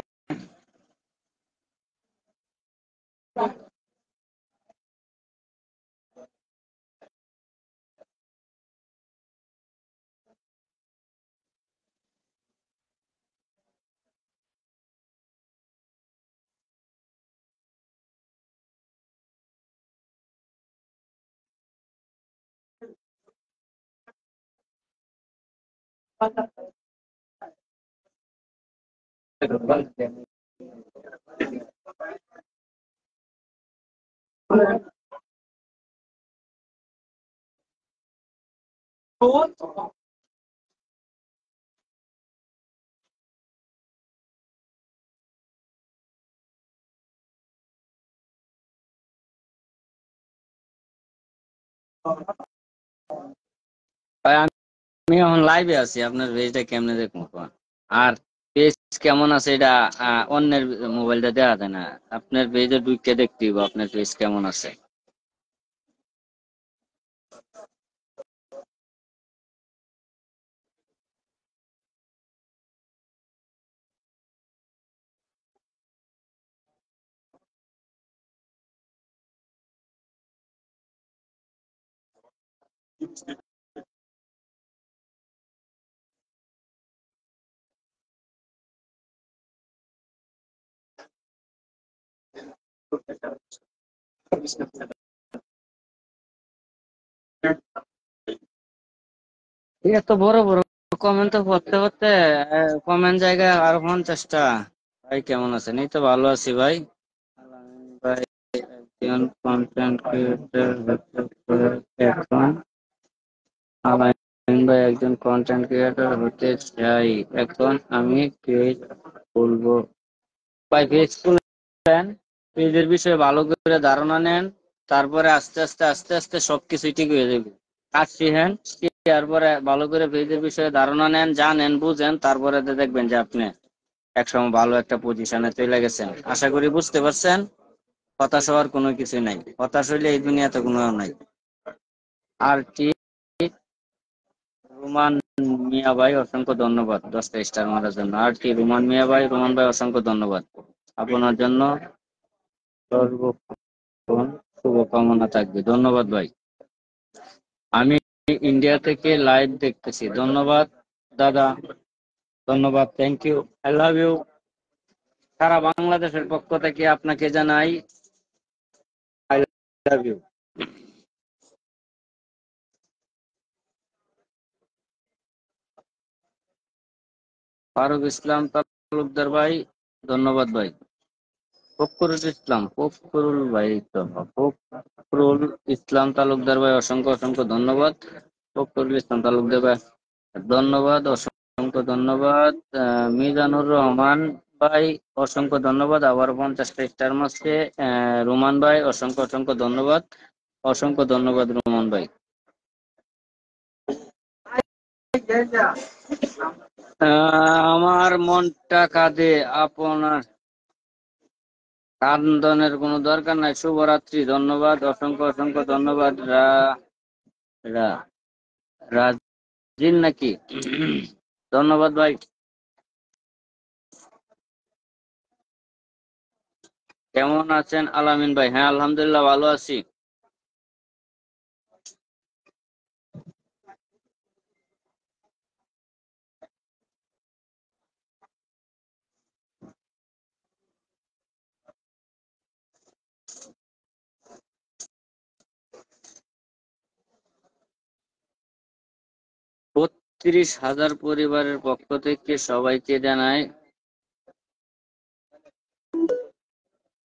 ভাই আমি এখন লাইভে আছি, আপনার পেজটা কেমনে দেখবো কোন? আর পেজ কেমন আছে এটা অন্যের মোবাইলটা দেওয়া যায় না, আপনার পেজে ঢুকে দেখতে হইব আপনার পেজ কেমন আছে। এত বড় বড় কমেন্ট তো পড়তে পড়তে কমেন্ট জায়গায় আর 50টা। ভাই কেমন আছেন? এই তো ভালো আছি ভাই। আলামিন ভাই একজন কন্টেন্ট ক্রিয়েটর এখন আলামিন ভাই একজন কন্টেন্ট ক্রিয়েটর হতে চাই, এখন আমি পেজ খুলবো। ভাই পেজ খুলেন, পেজের বিষয়ে ভালো করে ধারণা নেন, তারপরে আস্তে আস্তে আস্তে আস্তে সবকিছুই ঠিক হয়ে যাবে। কাজ শিখেন, শিখার পরে ভালো করে পেজের বিষয়ে ধারণা নেন, জানেন, বুঝেন, তারপরে তো দেখবেন যে আপনি একসময় ভালো একটা পজিশনে চলে গেছেন। আশা করি বুঝতে পারছেন। হতাশ হওয়ার কোনো কিছু নাই, হতাশ হইলে এই দুনিয়াতে কোনো নাই। আর ঠিক রোমান মিয়া ভাই অসংখ্য ধন্যবাদ 10টা স্টার মারার জন্য। আর কি রোমান মিয়া ভাই, রোমান ভাই অসংখ্য ধন্যবাদ। আপনার জন্য সর্বক্ষণ শুভকামনা থাকবে। ধন্যবাদ ভাই। আমি ইন্ডিয়া থেকে লাইভ দেখতেছি। ধন্যবাদ দাদা, ধন্যবাদ, thank you, I love you. সারা বাংলাদেশের পক্ষ থেকে আপনাকে জানাই I love you. Faruk Islam Talukdar ভাই, ধন্যবাদ ভাই। ফখরুল ইসলাম, ফখরুল ভাই তো, ফখরুল ইসলাম তালুকদার ভাই অসংখ্য অসংখ্য ধন্যবাদ। ফখরুল ইসলাম তালুকদার ভাই ধন্যবাদ, অসংখ্য ধন্যবাদ। মিজানুর রহমান ভাই অসংখ্য ধন্যবাদ, আবার 50টা স্টার মাসে। রোমান ভাই অসংখ্য অসংখ্য ধন্যবাদ, অসংখ্য ধন্যবাদ রোমান ভাই। আমার মনটা কাঁদে, আপনার কান্দনের কোনো দরকার নাই। শুভরাত্রি, ধন্যবাদ, অসংখ্য অসংখ্য ধন্যবাদ। রা রাজিন নাকি? ধন্যবাদ ভাই। কেমন আছেন আলামিন ভাই? হ্যাঁ আলহামদুলিল্লাহ ভালো আছি। ও 30,000 পরিবারের পক্ষ থেকে সবাইকে জানাই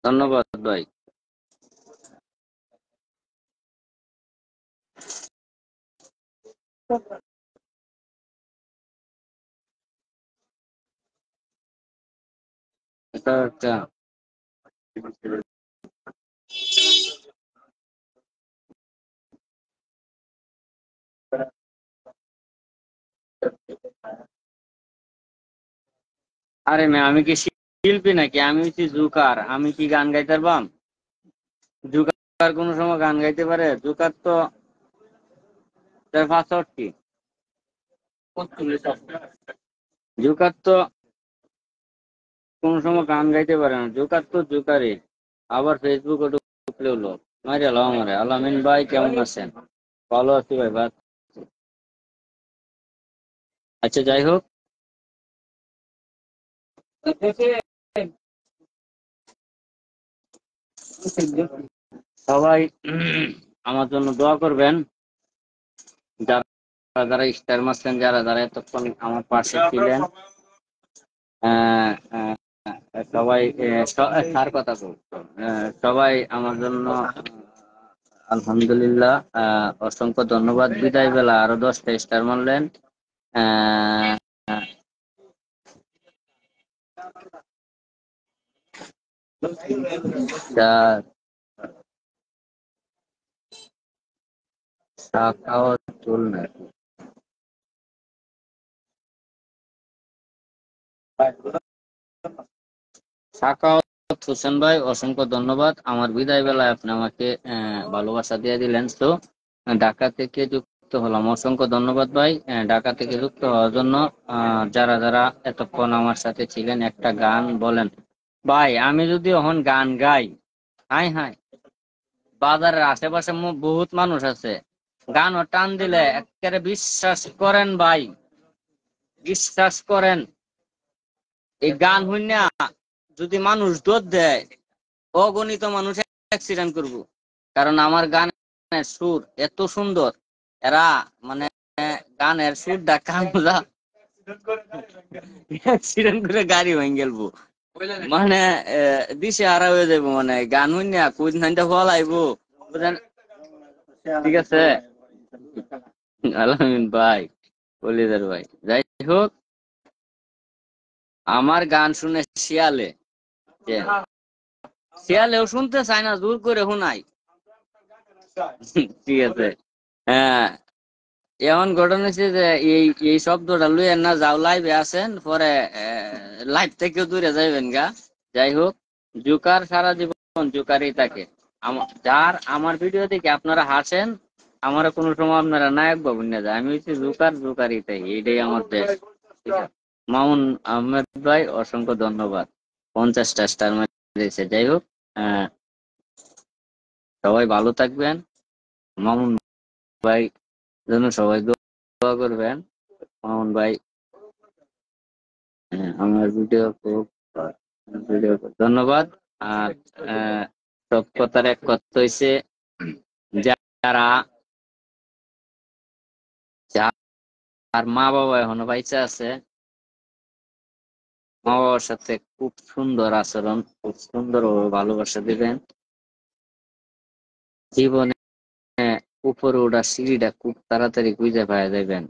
ধন্যবাদ ভাই। এটা একটা আরে মেয়ে, আমি কি শিল্পী নাকি? আমি হচ্ছি জুকার, আমি কি গান গাইতে পারবাম? জুকার কোন সময় গান গাইতে পারে? জুকার তো তার পাসওয়ার্ড কি? জুকার তো কোন সময় গান গাইতে পারে না। জুকার তো জুকারই। আবার ফেসবুকে ঢুকলে হলো মারি আলো আমারে। আলামিন ভাই কেমন আছেন? ভালো আছি ভাই, বাস। আচ্ছা যাই হোক, সবাই আমার জন্য দোয়া করবেন। যারা যারা স্টার মারছেন, যারা যারা এতক্ষণ আমার পাশে ছিলেন, আহ, আহ, সবাই তার কথা বলতো, সবাই আমার জন্য আলহামদুলিল্লাহ, অসংখ্য ধন্যবাদ। বিদায় বেলা আরো 10টা স্টার মারলেন। আহ, আহ, সাখাওয়াতুল নাকি, সাখাওয়াত হোসেন ভাই, অসংখ্য ধন্যবাদ। আমার বিদায় বেলায় আপনি আমাকে ভালোবাসা দিয়ে দিলেন। তো ঢাকা থেকে যুক্ত হলাম, অসংখ্য ধন্যবাদ ভাই। ঢাকা থেকে যুক্ত হওয়ার জন্য যারা যারা এতক্ষণ আমার সাথে ছিলেন, একটা গান বলেন ভাই। আমি যদি এখন গান গাই, হাই হাই, বাজারের আশেপাশে বহুত মানুষ আছে, গানও টান দিলে একেবারে বিশ্বাস করেন ভাই, বিশ্বাস করেন, এই গান হইনা যদি মানুষ দৌড় দেয়, অগণিত মানুষ অ্যাক্সিডেন্ট করব। কারণ আমার গানের সুর এত সুন্দর, এরা মানে গানের সুরটা কামলা অ্যাক্সিডেন্ট করে গাড়ি ভেঙে গেলবো, মানে দিশে হারা হয়ে যাবো, মানে গান হইনা কোন ধানটা ফল আইবো, বুঝেন? ঠিক আছে আলামিন ভাই, কলিদার ভাই, যাই হোক, আমার গান শুনে শিয়ালে, যে শিয়ালেও শুনতে চায় না, জোর করে শোনাই। ঠিক আছে, হ্যাঁ। এমন ঘটনা হচ্ছে যে এই এই শব্দটা লুয়ে না যাও, লাইভে আছেন, পরে লাইভ থেকেও দূরে যাইবেন গা। যাই হোক, জুকার সারা জীবন জুকারই থাকে। যার আমার ভিডিও দেখে আপনারা হাসেন, আমার কোনো সময় আপনারা নায়ক বাবু নিয়ে যায়, আমি হচ্ছে জুকার, জুকারই তাই, এইটাই আমার দেশ। ঠিক আছে, মামুন আহমেদ ভাই, অসংখ্য ধন্যবাদ, 50টা স্টার দিয়েছে। যাই হোক, আহ, সবাই ভালো থাকবেন। মামুন ভাই জন্য সবাই দোয়া করবেন। মামুন ভাই আমার ভিডিও ধন্যবাদ। আর সব কথার এক কথা হইছে, যারা যার মা বাবা এখনো বাইচা আছে, মা বাবার সাথে খুব সুন্দর আচরণ, খুব সুন্দর ভালোবাসা দিবেন। জীবনে উপরে ওঠা সিঁড়িটা খুব তাড়াতাড়ি খুঁজে পাওয়া যাবেন।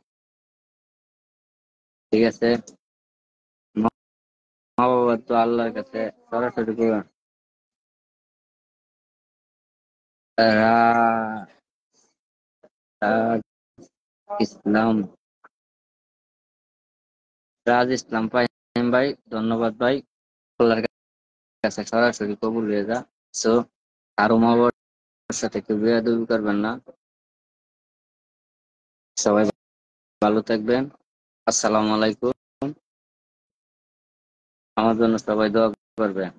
ঠিক আছে, মা বাবা তো আল্লাহর কাছে সরাসরি করবেন। রাজ ইসলাম, রাজ ইসলাম ফাহিম ভাই, ধন্যবাদ ভাই। আল্লাহর কাছে সরাসরি কবুল হয়ে যা। সো কারো মা বাবার সাথে কেউ বেয়াদবি করবেন না। সবাই ভালো থাকবেন। আসসালামু আলাইকুম। আমার জন্য সবাই দোয়া করবেন।